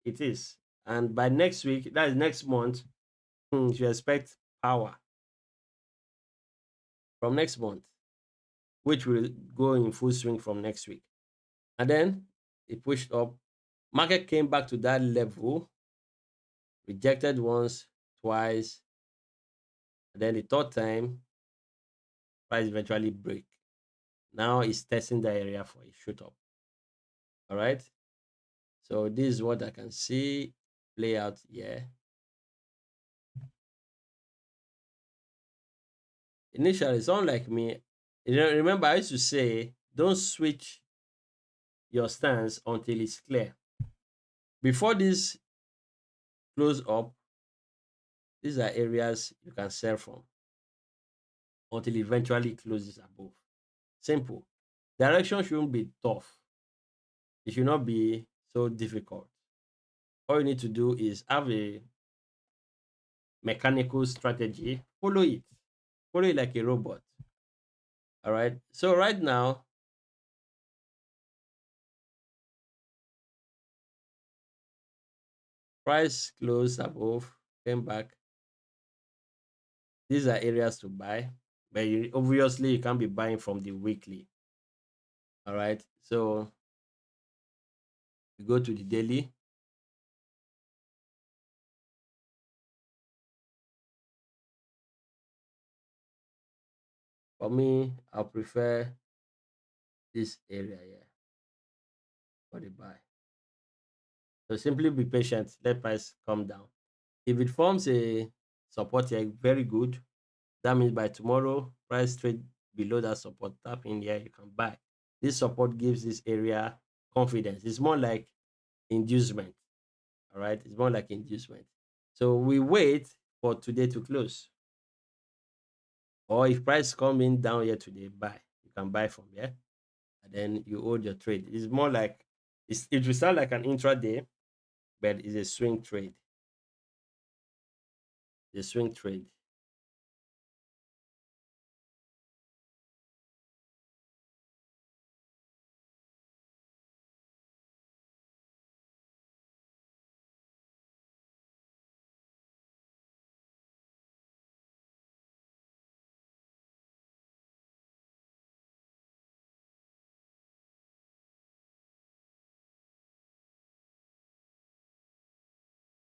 It is. And by next week, that is next month, you should expect power from next month, which will go in full swing from next week. And then it pushed up. Market came back to that level, rejected once, twice, and then the third time, price eventually break. Now it's testing the area for a shoot up. All right. So this is what I can see play out here. Initially, someone like me, remember I used to say, don't switch your stance until it's clear. Before this close up, these are areas you can sell from until it eventually closes above. Simple. Direction shouldn't be tough. It should not be so difficult. All you need to do is have a mechanical strategy, follow it like a robot. All right. So right now, price closed above, came back. These are areas to buy, but obviously you can't be buying from the weekly. All right. So we go to the daily. For me, I prefer this area here for the buy. So simply be patient, let price come down. If it forms a support here, very good. That means by tomorrow, price trade below that support, tap in here, you can buy. This support gives this area confidence. It's more like inducement. All right, it's more like inducement. So we wait for today to close. Or if price coming down here today, buy. You can buy from here, and then you hold your trade. It's more like it will sound like an intraday, but it's a swing trade. The swing trade.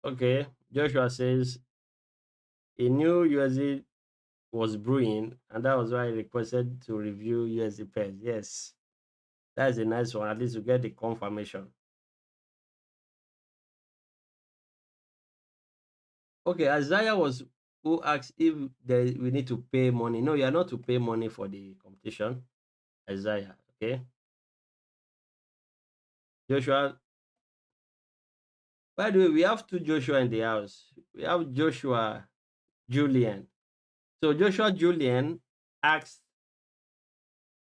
Okay, Joshua says he knew USD was brewing, and that was why he requested to review USD pairs. Yes, that's a nice one. At least you get the confirmation. Okay, Isaiah was who asked if we need to pay money. No, you are not to pay money for the competition. Isaiah, okay. Joshua, by the way, we have two Joshua in the house. We have Joshua Julian. So Joshua Julian asked,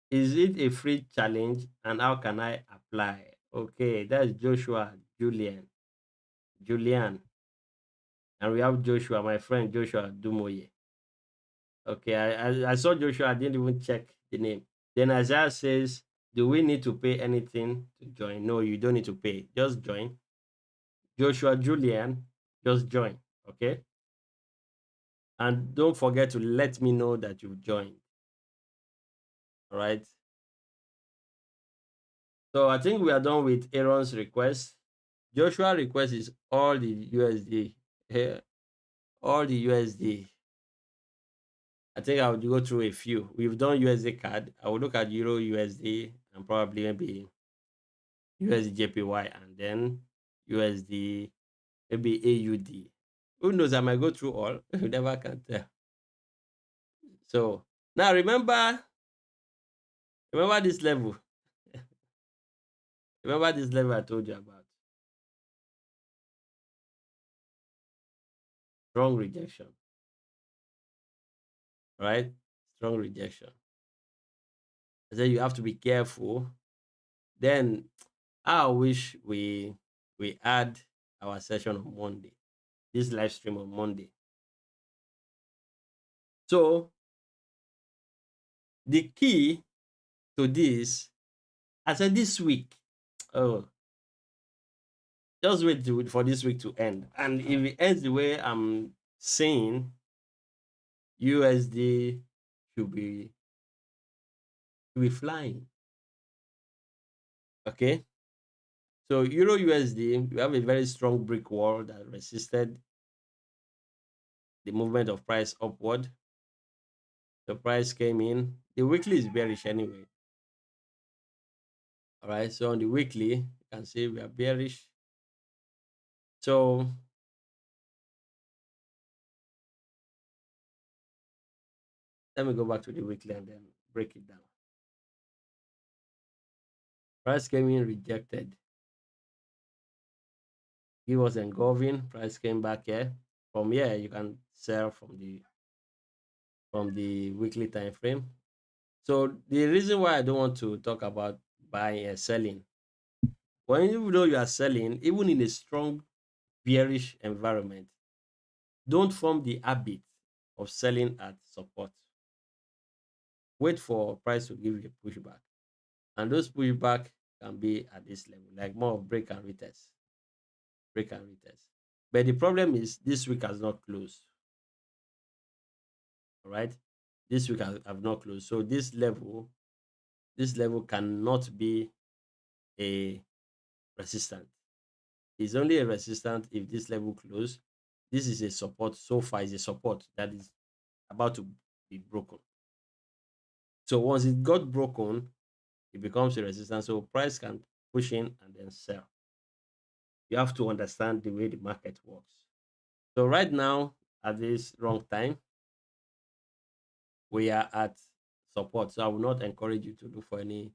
is it a free challenge and how can I apply? Okay, that's Joshua Julian. Julian. And we have Joshua, my friend Joshua Dumoye. Okay, I saw Joshua, I didn't even check the name. Then Isaiah says, do we need to pay anything to join? No, you don't need to pay. Just join. Joshua Julian, just join. Okay. And don't forget to let me know that you've joined. All right. So I think we are done with Aaron's request. Joshua request is all the USD. all the USD. I think I would go through a few. We've done USD card. I will look at Euro USD and probably maybe USD JPY and then USD, maybe AUD. Who knows? I might go through all. You never can tell. So now remember this level. Remember this level I told you about. Strong rejection, right? Strong rejection. I said you have to be careful. Then I wish we had our session on Monday, this live stream on Monday. So the key to this, I said this week. Oh, just wait for this week to end. And if it ends the way I'm saying, USD should be flying. Okay. So Euro USD, we have a very strong brick wall that resisted the movement of price upward. The price came in. The weekly is bearish anyway. All right. So on the weekly, you can see we are bearish. So let me go back to the weekly and then break it down. Price came in, rejected. He was engulfing. Price came back here. From here, you can sell from the weekly time frame. So the reason why I don't want to talk about buying and selling, when you know you are selling, even in a strong bearish environment, don't form the habit of selling at support. Wait for price to give you a pushback, and those pushback can be at this level, like more of break and retest, break and retest. But the problem is this week has not closed. All right, this week have not closed, so this level cannot be a resistance. It's only a resistance if this level close. This is a support. So far is a support that is about to be broken. So once it got broken, it becomes a resistance. So price can push in and then sell. You have to understand the way the market works. So right now, at this wrong time, we are at support. So I will not encourage you to look for any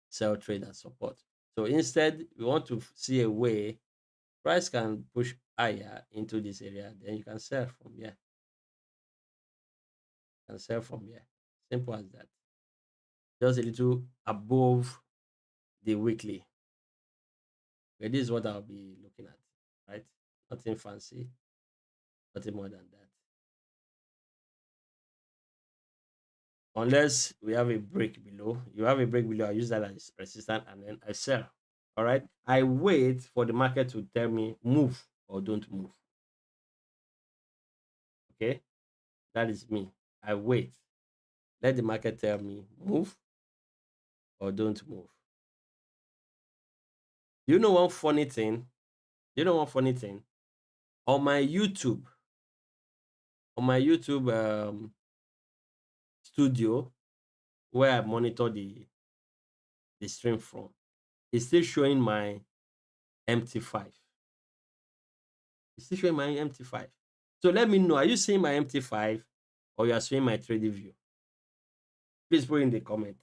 sell trade at support. So instead, we want to see a way price can push higher into this area, then you can sell from here. You can sell from here. Simple as that. Just a little above the weekly. But this is what I'll be looking at, right? Nothing fancy, nothing more than that. Unless we have a break below. You have a break below, I use that as resistance and then I sell. All right. I wait for the market to tell me move or don't move. Okay. That is me. I wait. Let the market tell me move or don't move. You know one funny thing? You know one funny thing? On my YouTube, studio, where I monitor the stream from, it's still showing my MT5. It's still showing my MT5. So let me know, are you seeing my MT5 or you are seeing my trading view? Please put in the comment.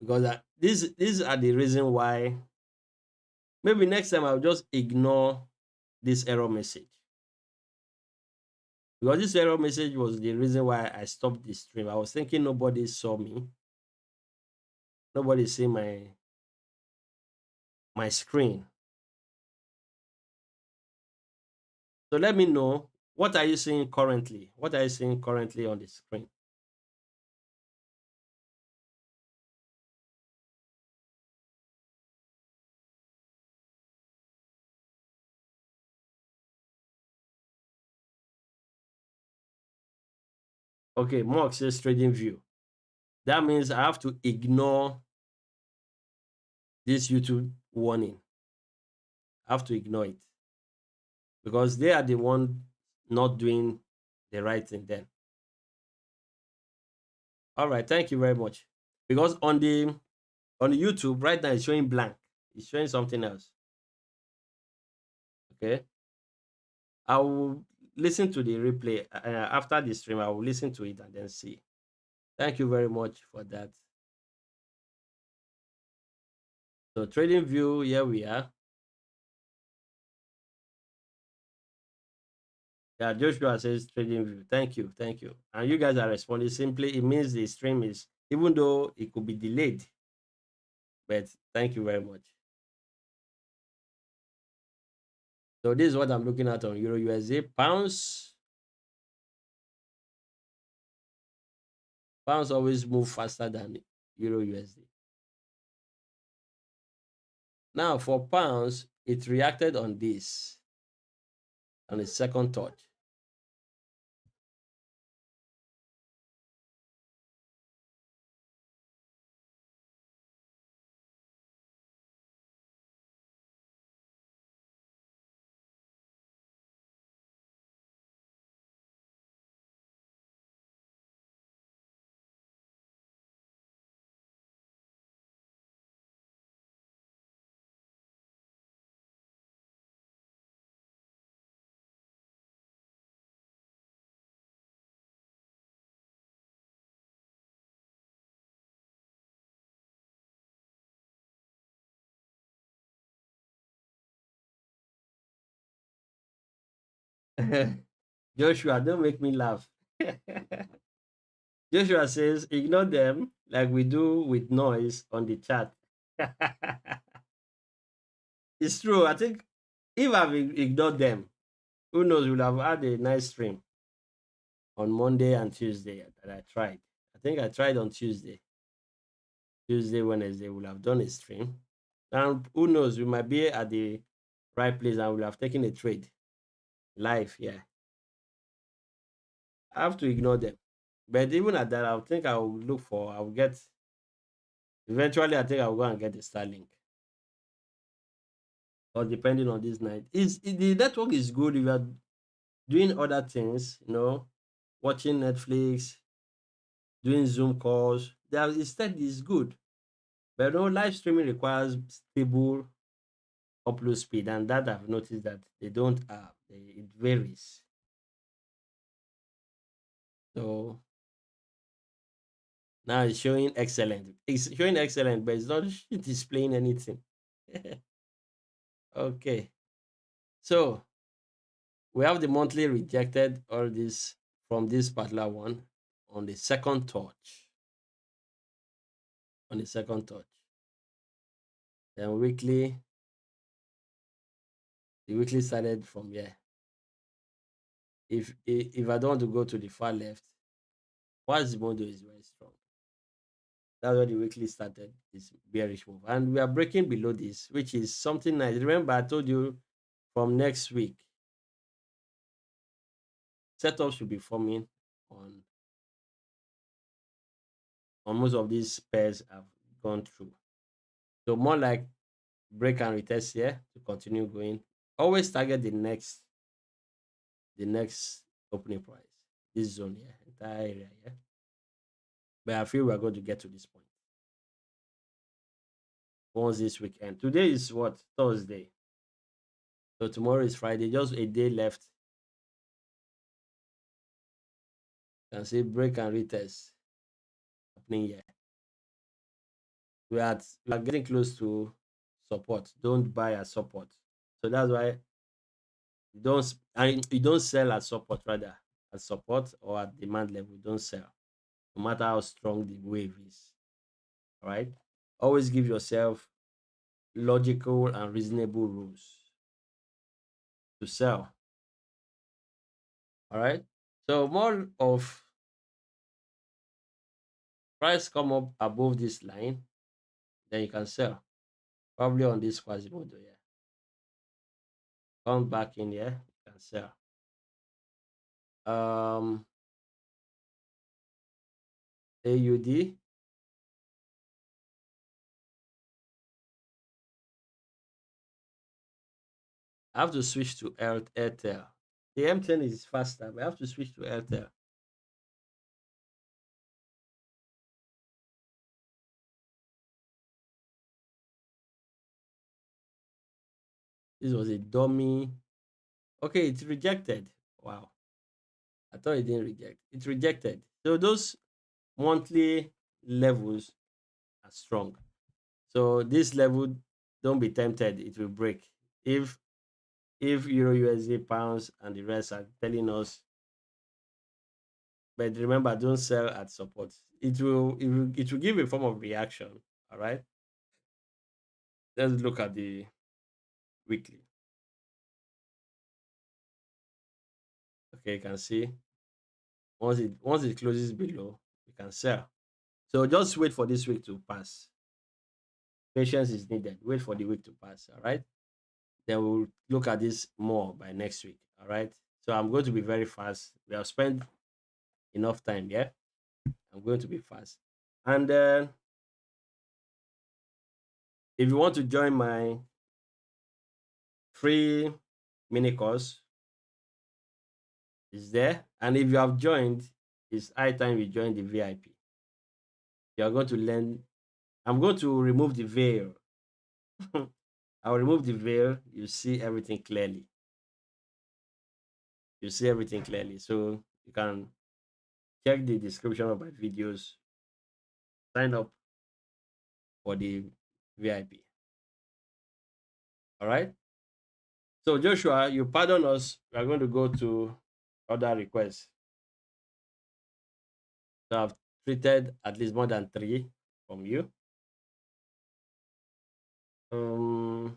Because these are the reason why maybe next time I'll just ignore this error message. Because this error message was the reason why I stopped the stream. I was thinking nobody saw me. Nobody see my screen. So let me know, what are you seeing currently? What are you seeing currently on the screen? Okay, Mark says trading view. That means I have to ignore this YouTube warning. I have to ignore it because they are the one not doing the right thing then. All right, thank you very much. Because on the YouTube right now it's showing blank. It's showing something else. Okay. I will listen to the replay after the stream. I will listen to it and then see. Thank you very much for that. So trading view, here we are. Yeah, Joshua says trading view. Thank you, thank you. And you guys are responding simply. It means the stream is, even though it could be delayed, but thank you very much. So this is what I'm looking at on Euro USD. Pounds always move faster than Euro USD. Now for pounds, it reacted on this on the second touch. Joshua, don't make me laugh. Joshua says, ignore them like we do with noise on the chat. It's true. I think if I've ignored them, who knows, we'll have had a nice stream on Monday and Tuesday that I tried. I think I tried on Tuesday. Tuesday, Wednesday, we'll have done a stream. And who knows, we might be at the right place and we'll have taken a trade live. Yeah. I have to ignore them. But even at that, I think I'll get, eventually, I think I'll go and get the Starlink. Or depending on this night. The network is good if you are doing other things, watching Netflix, doing Zoom calls. There instead is good. But live streaming requires stable upload speed, and that I've noticed that they don't have. It varies. So now it's showing excellent. It's showing excellent, but it's not displaying anything. Okay. So we have the monthly rejected all this from this particular one on the second touch. On the second touch. Then weekly, the weekly started from here. If I don't want to go to the far left, Quasimodo is very strong. That's where the weekly started this bearish move. And we are breaking below this, which is something nice. Remember, I told you from next week, setups should be forming on most of these pairs I've gone through. So more like break and retest here to continue going. Always target the next opening price. This zone here, entire area here. But I feel we're going to get to this point once this weekend. Today is what? Thursday. So tomorrow is Friday. Just a day left. You can see break and retest happening here. We are getting close to support. Don't buy at support. So that's why you don't sell at support, rather at support or at demand level. Don't sell, no matter how strong the wave is. All right. Always give yourself logical and reasonable rules to sell. All right. So more of price come up above this line, then you can sell. Probably on this Quasimodo here. Come back in here, you can sell. Um AUD. I have to switch to Airtel. The M10 is faster, but I have to switch to Airtel. This was a dummy. Okay, it's rejected. Wow. I thought it didn't reject. It's rejected. So those monthly levels are strong. So this level, don't be tempted, it will break. If Euro USD pounds and the rest are telling us, but remember, don't sell at support. It will give a form of reaction. All right. Let's look at the weekly. Okay, you can see once it closes below, you can sell. So just wait for this week to pass. Patience is needed. Wait for the week to pass. All right. Then we'll look at this more by next week. All right. So I'm going to be very fast. We have spent enough time. Yeah. I'm going to be fast. And if you want to join my free mini course, it's there. And if you have joined, it's high time you join the VIP. You are going to learn. I'm going to remove the veil. I'll remove the veil. You see everything clearly. You see everything clearly. So you can check the description of my videos. Sign up for the VIP. All right. So Joshua, you pardon us. We are going to go to other requests. So I've treated at least more than three from you. Um,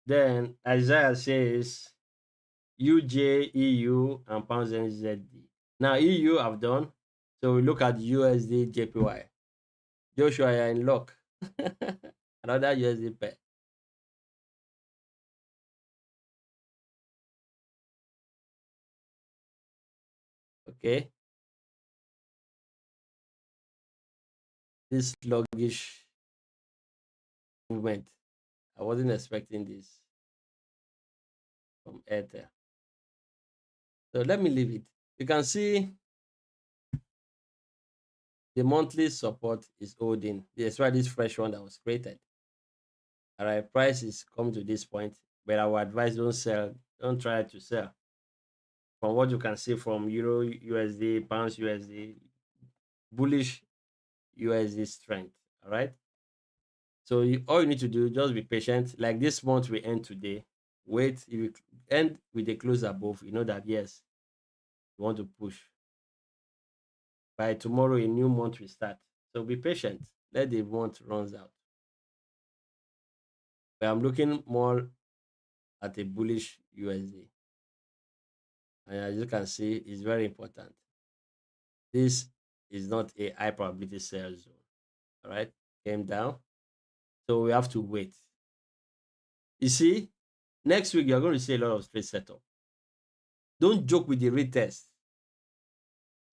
then Isaiah says UJEU and pounds NZD. Now EU I've done. So we look at USD JPY. Joshua, you're in luck. Another USD pair. Okay. This sluggish movement. I wasn't expecting this from Airtel. So let me leave it. You can see the monthly support is holding. That's why this fresh one that was created. All right, price is come to this point, but I would advise don't sell, don't try to sell. From what you can see from Euro USD, pounds USD, bullish USD strength. All right. So all you need to do, just be patient. Like this month we end today. Wait, if you end with a close above, you know that yes, you want to push. By tomorrow, a new month will start. So be patient. Let the month runs out. But I'm looking more at a bullish USD. And as you can see, it's very important. This is not a high probability sell zone. All right, came down. So we have to wait. You see, next week you're going to see a lot of straight setup. Don't joke with the retest.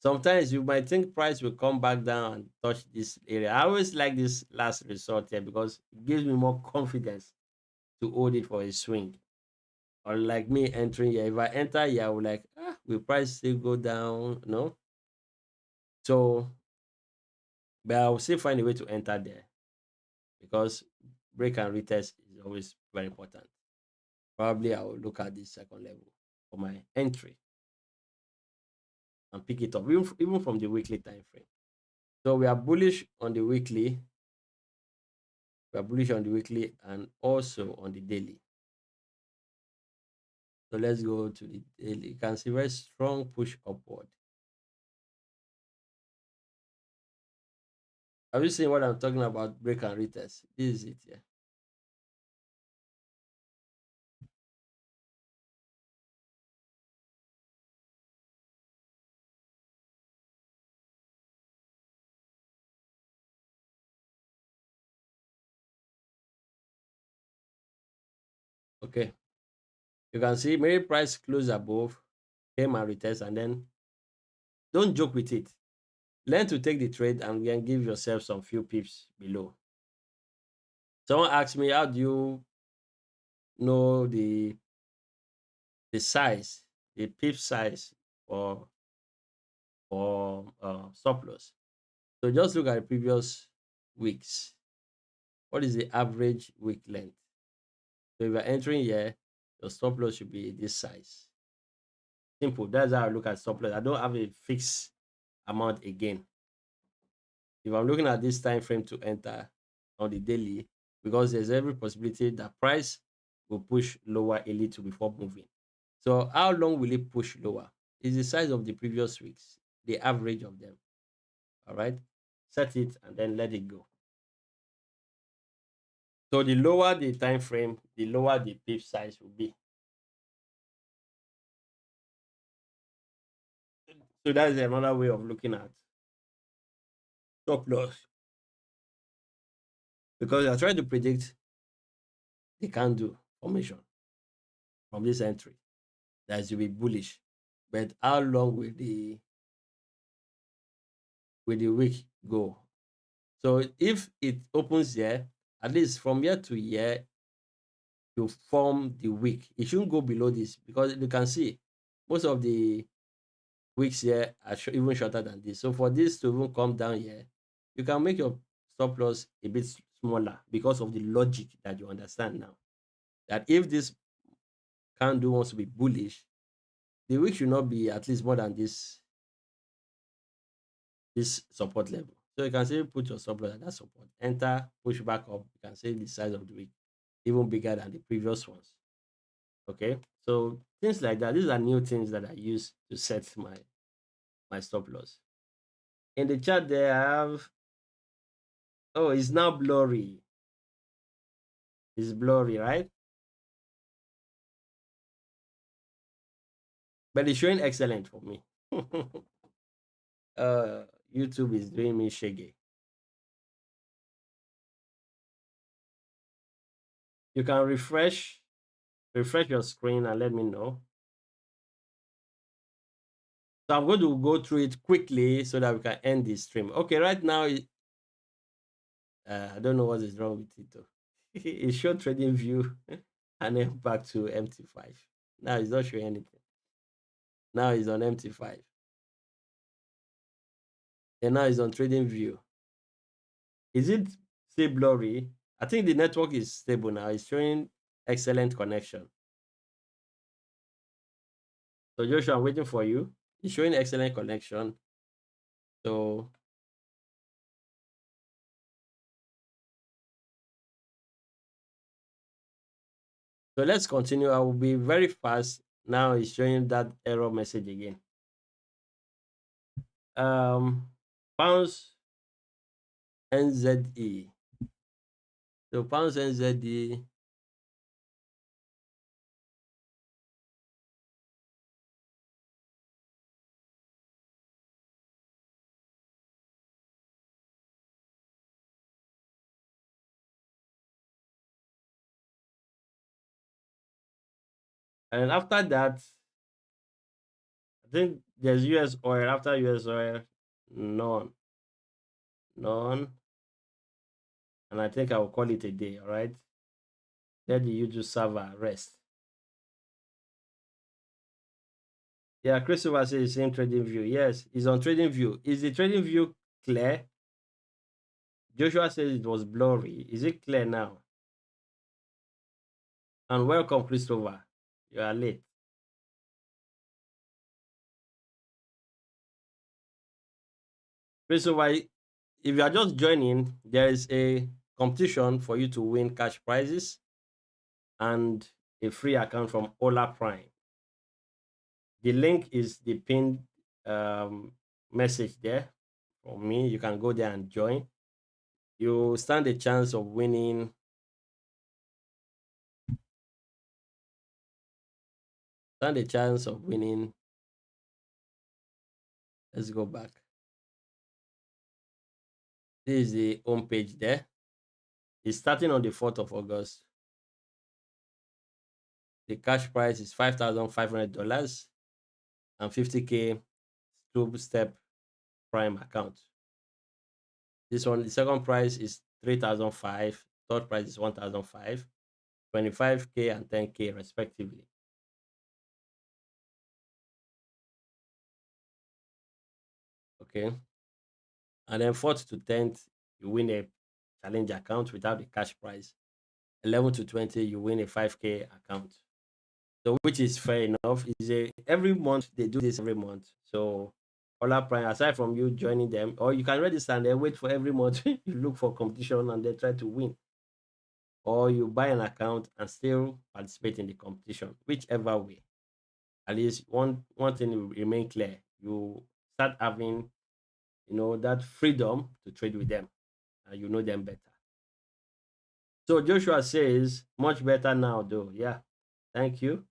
Sometimes you might think price will come back down and touch this area. I always like this last resort here because it gives me more confidence to hold it for a swing. Or like me entering here, if I enter here, I will like, will price still go down? No. So, but I will still find a way to enter there because break and retest is always very important. Probably I will look at this second level for my entry and pick it up, even from the weekly time frame. So we are bullish on the weekly. We are bullish on the weekly and also on the daily. So let's go to the daily. You can see very strong push upward. Have you seen what I'm talking about? Break and retest. This is it. Yeah. Okay. You can see maybe price closed above, came and retest, and then Don't joke with it. Learn to take the trade and then give yourself some few pips below. Someone asked me, how do you know the size, the pip size for stop loss? So just look at the previous weeks. What is the average week length? So if you're entering here, your stop loss should be this size. Simple. That's how I look at stop loss. I don't have a fixed amount again. If I'm looking at this time frame to enter on the daily, because there's every possibility that price will push lower a little before moving. So how long will it push lower? Is the size of the previous weeks, the average of them. All right. Set it and then let it go. So the lower the time frame, the lower the pip size will be. So that is another way of looking at stop loss, because you're trying to predict the candle formation from this entry that will be bullish. But how long will the week go? So if it opens here, at least from year to year, to form the week, it shouldn't go below this, because you can see most of the weeks here are even shorter than this. So for this to even come down here, you can make your stop loss a bit smaller because of the logic that you understand now. That if this candle wants to be bullish, the week should not be at least more than this support level. So you can say put your stop loss at that support, enter, push back up. You can say the size of the week even bigger than the previous ones. Okay, so things like that. These are new things that I use to set my stop loss. In the chart there, I have, oh, it's now blurry. It's blurry, right? But it's showing excellent for me. YouTube is doing me shaggy. You can refresh your screen and let me know. So I'm going to go through it quickly so that we can end the stream. Okay, right now, I don't know what is wrong with it though. It showed trading view and then back to MT5. Now it's not showing anything. Now it's on MT5. And now it's on trading view. Is it still blurry? I think the network is stable now. It's showing excellent connection. So Joshua, I'm waiting for you. It's showing excellent connection. So let's continue. I will be very fast. Now it's showing that error message again. Pounds NZE. So pounds NZE. And after that, I think there's US oil. After US oil, none. None. And I think I will call it a day. All right. Let the YouTube server rest. Yeah, Christopher says same trading view. Yes, it's on trading view. Is the trading view clear? Joshua says it was blurry. Is it clear now? And welcome, Christopher. You are late. Christopher, if you are just joining, there is a competition for you to win cash prizes and a free account from Hola Prime. The link is the pinned message there for me. You can go there and join. You stand a chance of winning. Stand a chance of winning. Let's go back. This is the home page there. It's starting on the 4th of August. The cash price is $5,500 and 50K two-step prime account. This one, the second price is 3,005. Third price is 1,005, 25K and 10K respectively. Okay. And then fourth to 10th, you win a challenge account without the cash prize. 11 to 20, you win a 5K account. So which is fair enough. Is a every month they do this every month. So Ola Prime, aside from you joining them, or you can register and then wait for every month. You look for competition and they try to win. Or you buy an account and still participate in the competition, whichever way. At least one thing will remain clear. You start having, that freedom to trade with them and you know them better. So Joshua says, much better now though. Yeah. Thank you.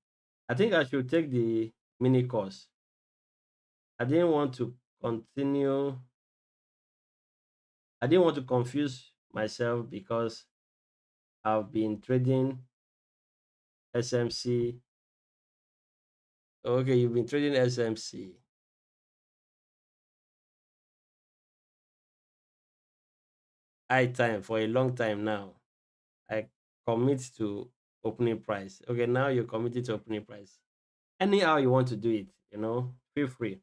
I think I should take the mini course. I didn't want to continue. I didn't want to confuse myself because I've been trading SMC. Okay, you've been trading SMC. High time for a long time now. I commit to opening price. Okay, now you're committed to opening price. Anyhow you want to do it, feel free.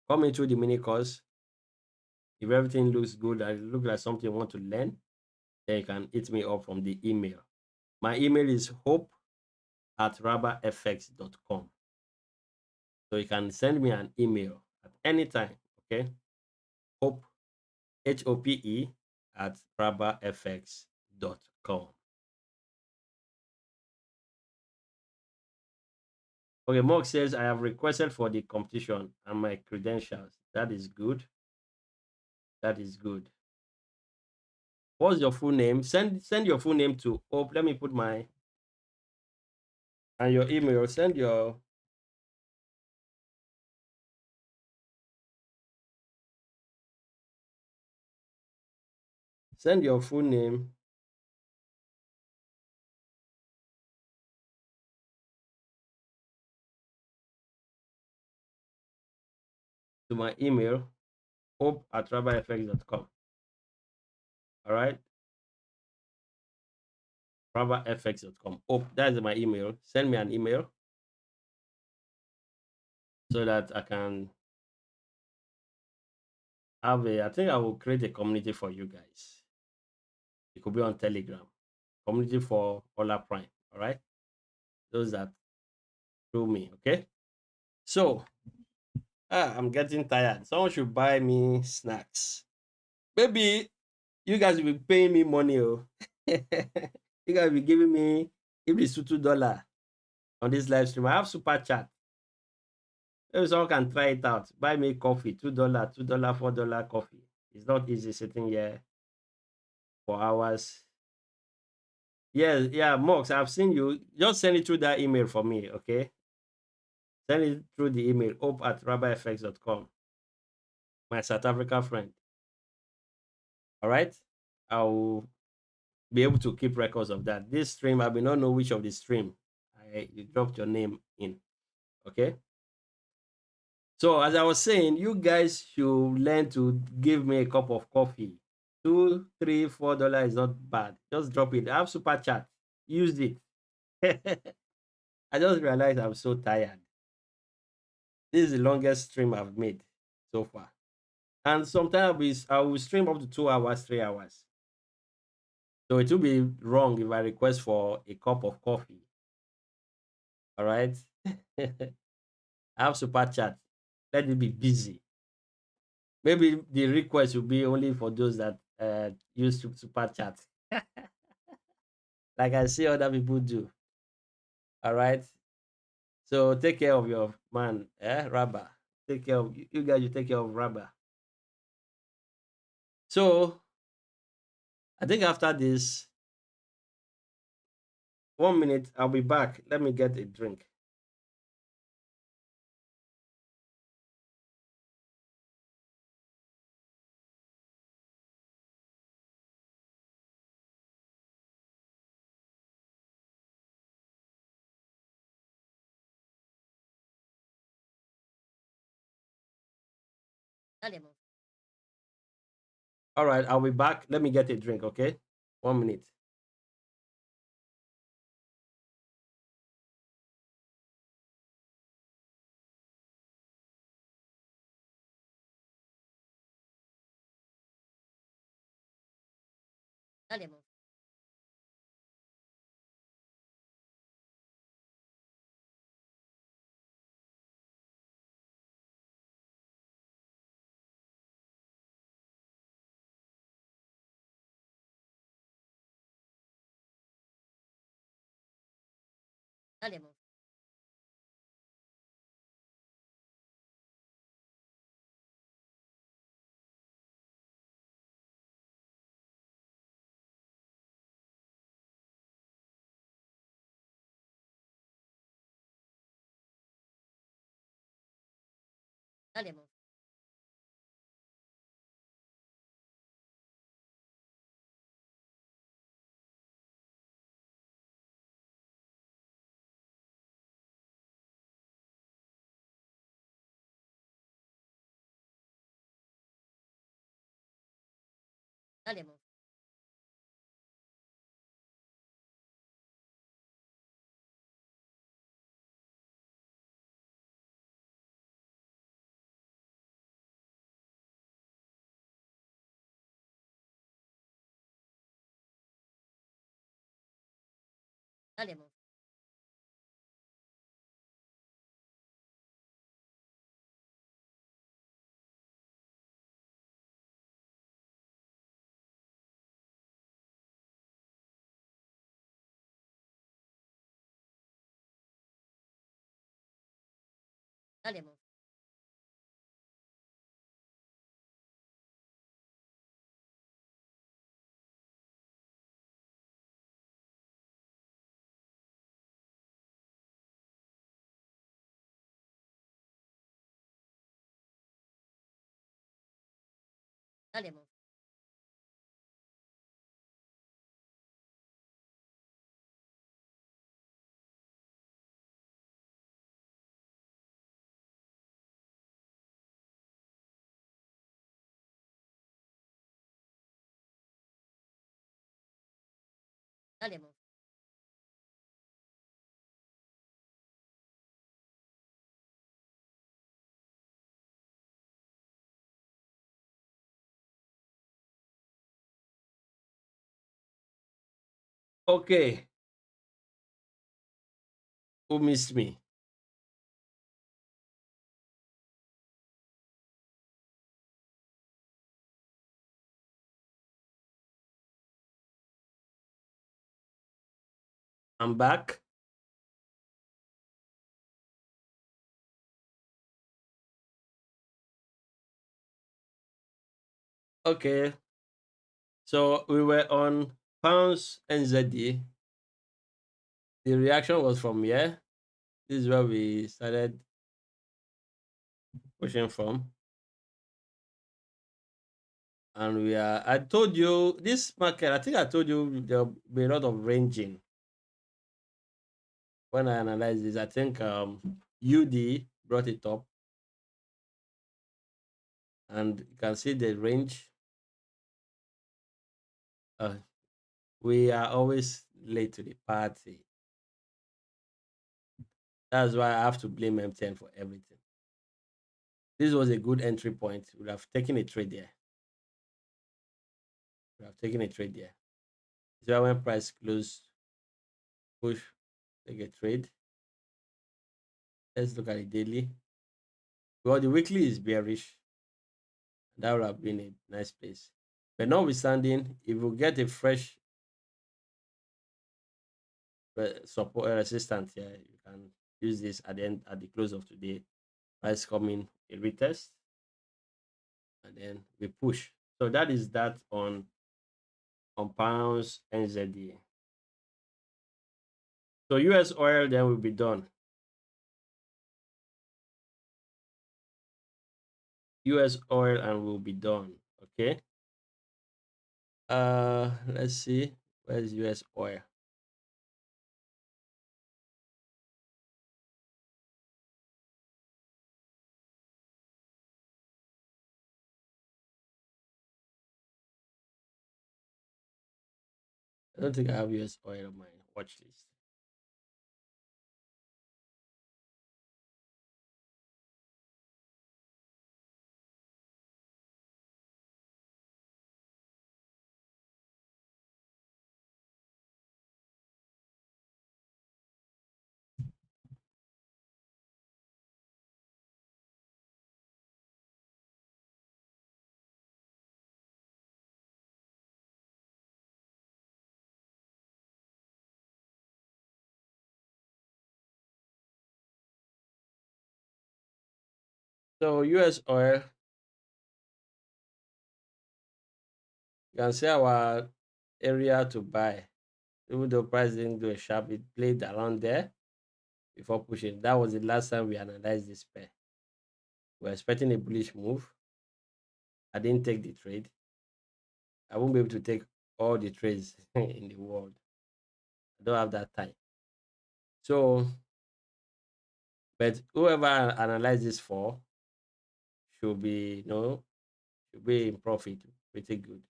Come into the mini course. If everything looks good and it looks like something you want to learn, then you can hit me up from the email. My email is hope@rabafx.com. So you can send me an email at any time. Okay. Hope, HOPE at rabafx.com. Okay, Mark says I have requested for the competition and my credentials. That is good. That is good. What's your full name? Send your full name to Hope. Let me put my and your email. Send your full name to my email, hope@rabafx.com. All right. Rabafx.com. Hope, that's my email. Send me an email so that I can I think I will create a community for you guys. It could be on Telegram. Community for Ola Prime. All right. Those that through me. Okay. So I'm getting tired. Someone should buy me snacks. Maybe you guys will be paying me money. Oh. You guys will be giving me if it's $2 on this live stream. I have super chat. Maybe someone can try it out. Buy me coffee, $2, $2, $4 coffee. It's not easy sitting here for hours. Yes, yeah, Mox, I've seen you. Just send it through that email for me, okay? Send it through the email, hope@rabafx.com. My South Africa friend. All right? I'll be able to keep records of that. This stream, I may not know which of the stream you dropped your name in. Okay. So as I was saying, you guys should learn to give me a cup of coffee. Two, three, $4 is not bad. Just drop it. I have super chat. Use it. I just realized I'm so tired. This is the longest stream I've made so far. And sometimes I will stream up to 2 hours, 3 hours. So it will be wrong if I request for a cup of coffee. All right. I have super chat. Let it be busy. Maybe the request will be only for those that use super chat. Like I see other people do. All right. So take care of your man, Raba. Take care of you guys. You take care of Raba. So I think after this 1 minute, I'll be back. Let me get a drink. All right, I'll be back. Let me get a drink, okay? 1 minute. Okay, who missed me? I'm back. Okay, so we were on pounds NZD. The reaction was from here. This is where we started pushing from. And we are, I told you this market, I think I told you there'll be a lot of ranging when I analyze this. I think UD brought it up, and you can see the range. Uh, we are always late to the party. That's why I have to blame MTN for everything. This was a good entry point. We have taken a trade there. We have taken a trade there. So when price close, push, take a trade. Let's look at the daily. Well, the weekly is bearish. That would have been a nice place. But notwithstanding, if we get a fresh support resistance here, you can use this at the end at the close of today. Price coming a retest, and then we push. So that is that on pounds NZD. So US oil then will be done. US oil and will be done. Okay. Let's see. Where's US oil? I don't think I have US oil on my watch list. So US oil, you can see our area to buy. Even though price didn't do a sharp, it played around there before pushing. That was the last time we analyzed this pair. We are expecting a bullish move. I didn't take the trade. I won't be able to take all the trades in the world. I don't have that time. So, but whoever analyzes this for should be, should be in profit pretty good.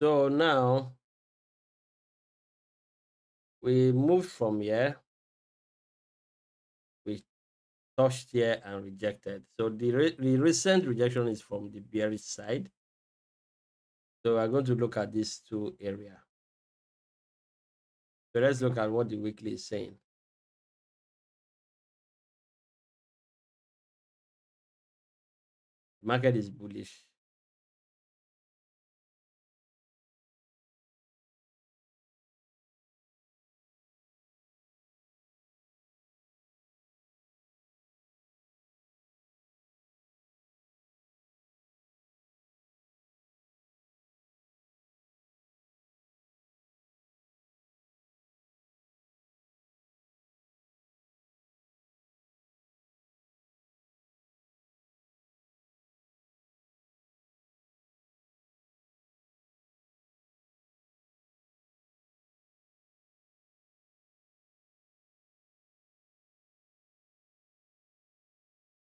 So now we moved from here. We touched here and rejected. So the recent rejection is from the bearish side. So we're going to look at these two areas. So let's look at what the weekly is saying. The market is bullish.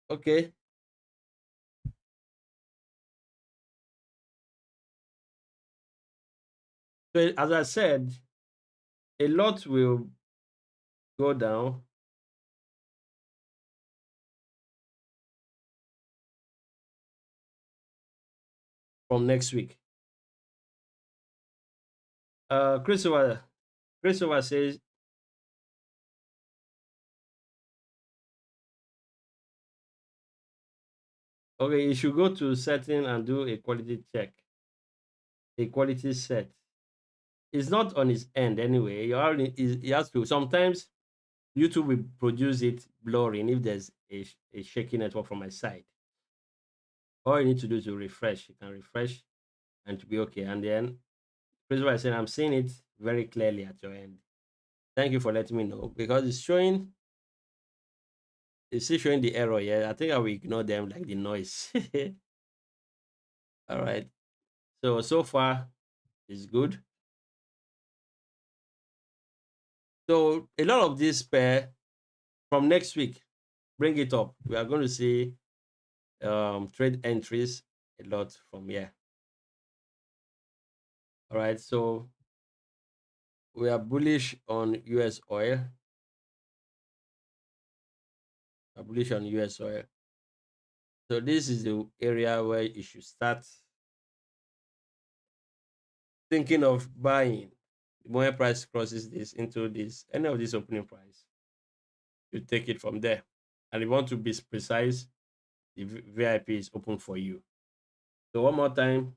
Okay. So as I said, a lot will go down from next week. Christopher says, okay, you should go to setting and do a quality check, a quality set. It's not on his end anyway. He has to. Sometimes YouTube will produce it blurring if there's a shaky network from my side. All you need to do is to refresh. You can refresh and to be okay. And then Christopher is saying, I'm seeing it very clearly at your end. Thank you for letting me know because it's still showing the error. Yeah, I think I will ignore them like the noise. All right. So far it's good. So a lot of this pair from next week, bring it up. We are going to see trade entries a lot from here. All right. So we are bullish on US oil. We're bullish on US oil. So this is the area where you should start thinking of buying. The moment price crosses this into this, any of this opening price, you take it from there. And if you want to be precise, the VIP is open for you. So one more time,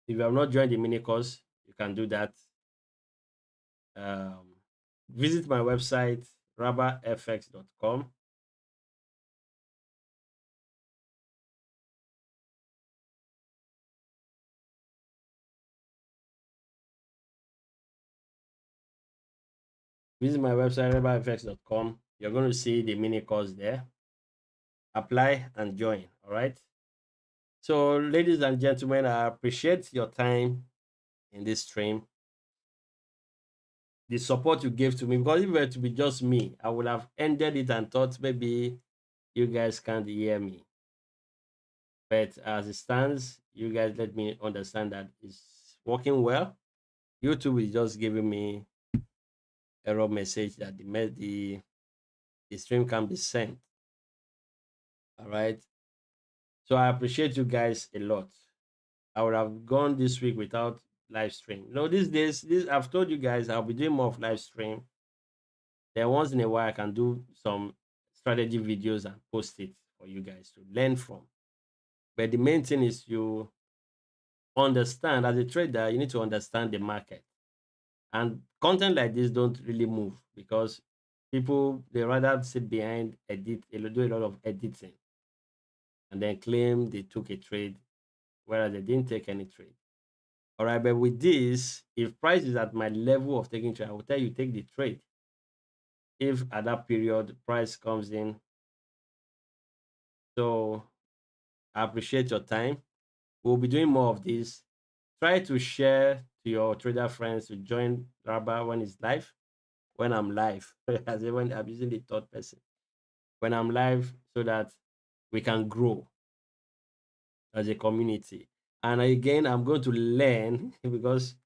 if you have not joined the mini course, you can do that. Um, Visit my website, rabafx.com. Visit my website, rabafx.com. You're going to see the mini course there. Apply and join. All right. So, ladies and gentlemen, I appreciate your time in this stream, the support you gave to me, because if it were to be just me, I would have ended it and thought maybe you guys can't hear me. But as it stands, you guys let me understand that it's working well. YouTube is just giving me error message that the stream can be sent. All right. So I appreciate you guys a lot. I would have gone this week without live stream. These days, this I've told you guys I'll be doing more of live stream. Then once in a while I can do some strategy videos and post it for you guys to learn from. But the main thing is you understand as a trader, you need to understand the market. And content like this don't really move because people they rather sit behind edit, they do a lot of editing and then claim they took a trade, whereas they didn't take any trade. All right, but with this, if price is at my level of taking trade, I will tell you take the trade. If at that period price comes in, so I appreciate your time. We'll be doing more of this. Try to share to your trader friends to join Raba when it's live. When I'm live, as in when I'm using the third person. When I'm live, so that we can grow as a community. And again, I'm going to learn because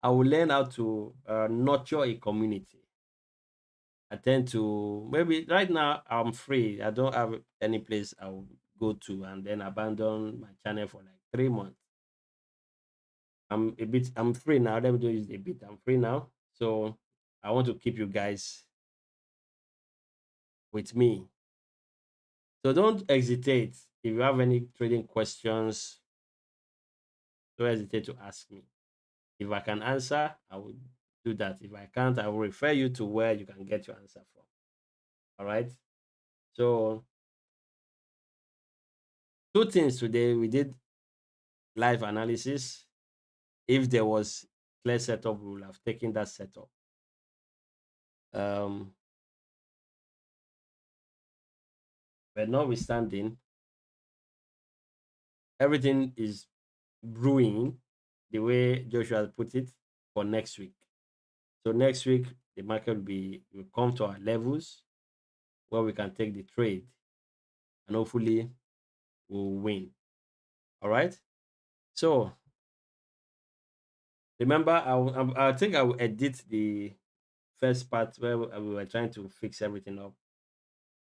I will learn how to nurture a community. I tend to maybe right now I'm free. I don't have any place I will go to and then abandon my channel for like 3 months. I'm free now. Let me do this a bit. I'm free now. So I want to keep you guys with me. So don't hesitate. If you have any trading questions, don't hesitate to ask me. If I can answer, I will do that. If I can't, I will refer you to where you can get your answer from. All right. So two things today. We did live analysis. If there was clear setup, we would have taken that setup. Um, but notwithstanding, everything is brewing the way Joshua put it for next week. So next week the market will come to our levels where we can take the trade and hopefully we'll win. All right. So remember, I think I will edit the first part where we were trying to fix everything up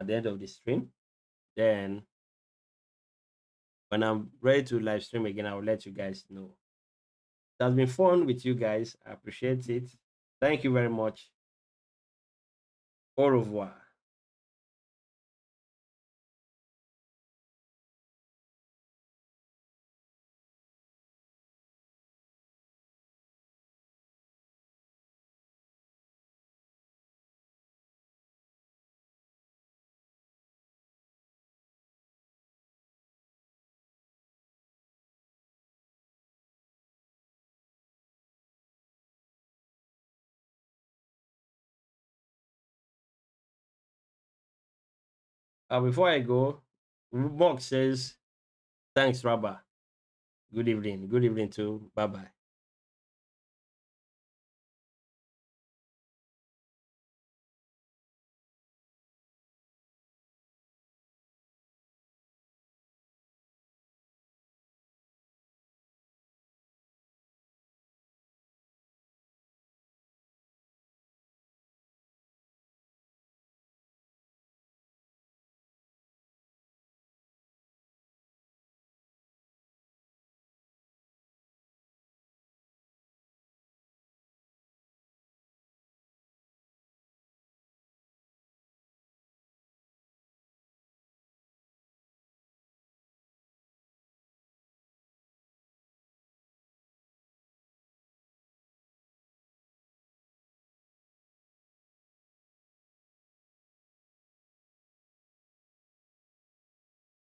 at the end of the stream. Then when I'm ready to live stream again, I will let you guys know. It has been fun with you guys. I appreciate it. Thank you very much. Au revoir. Before I go, Mark says, thanks, Raba. Good evening. Good evening too. Bye bye.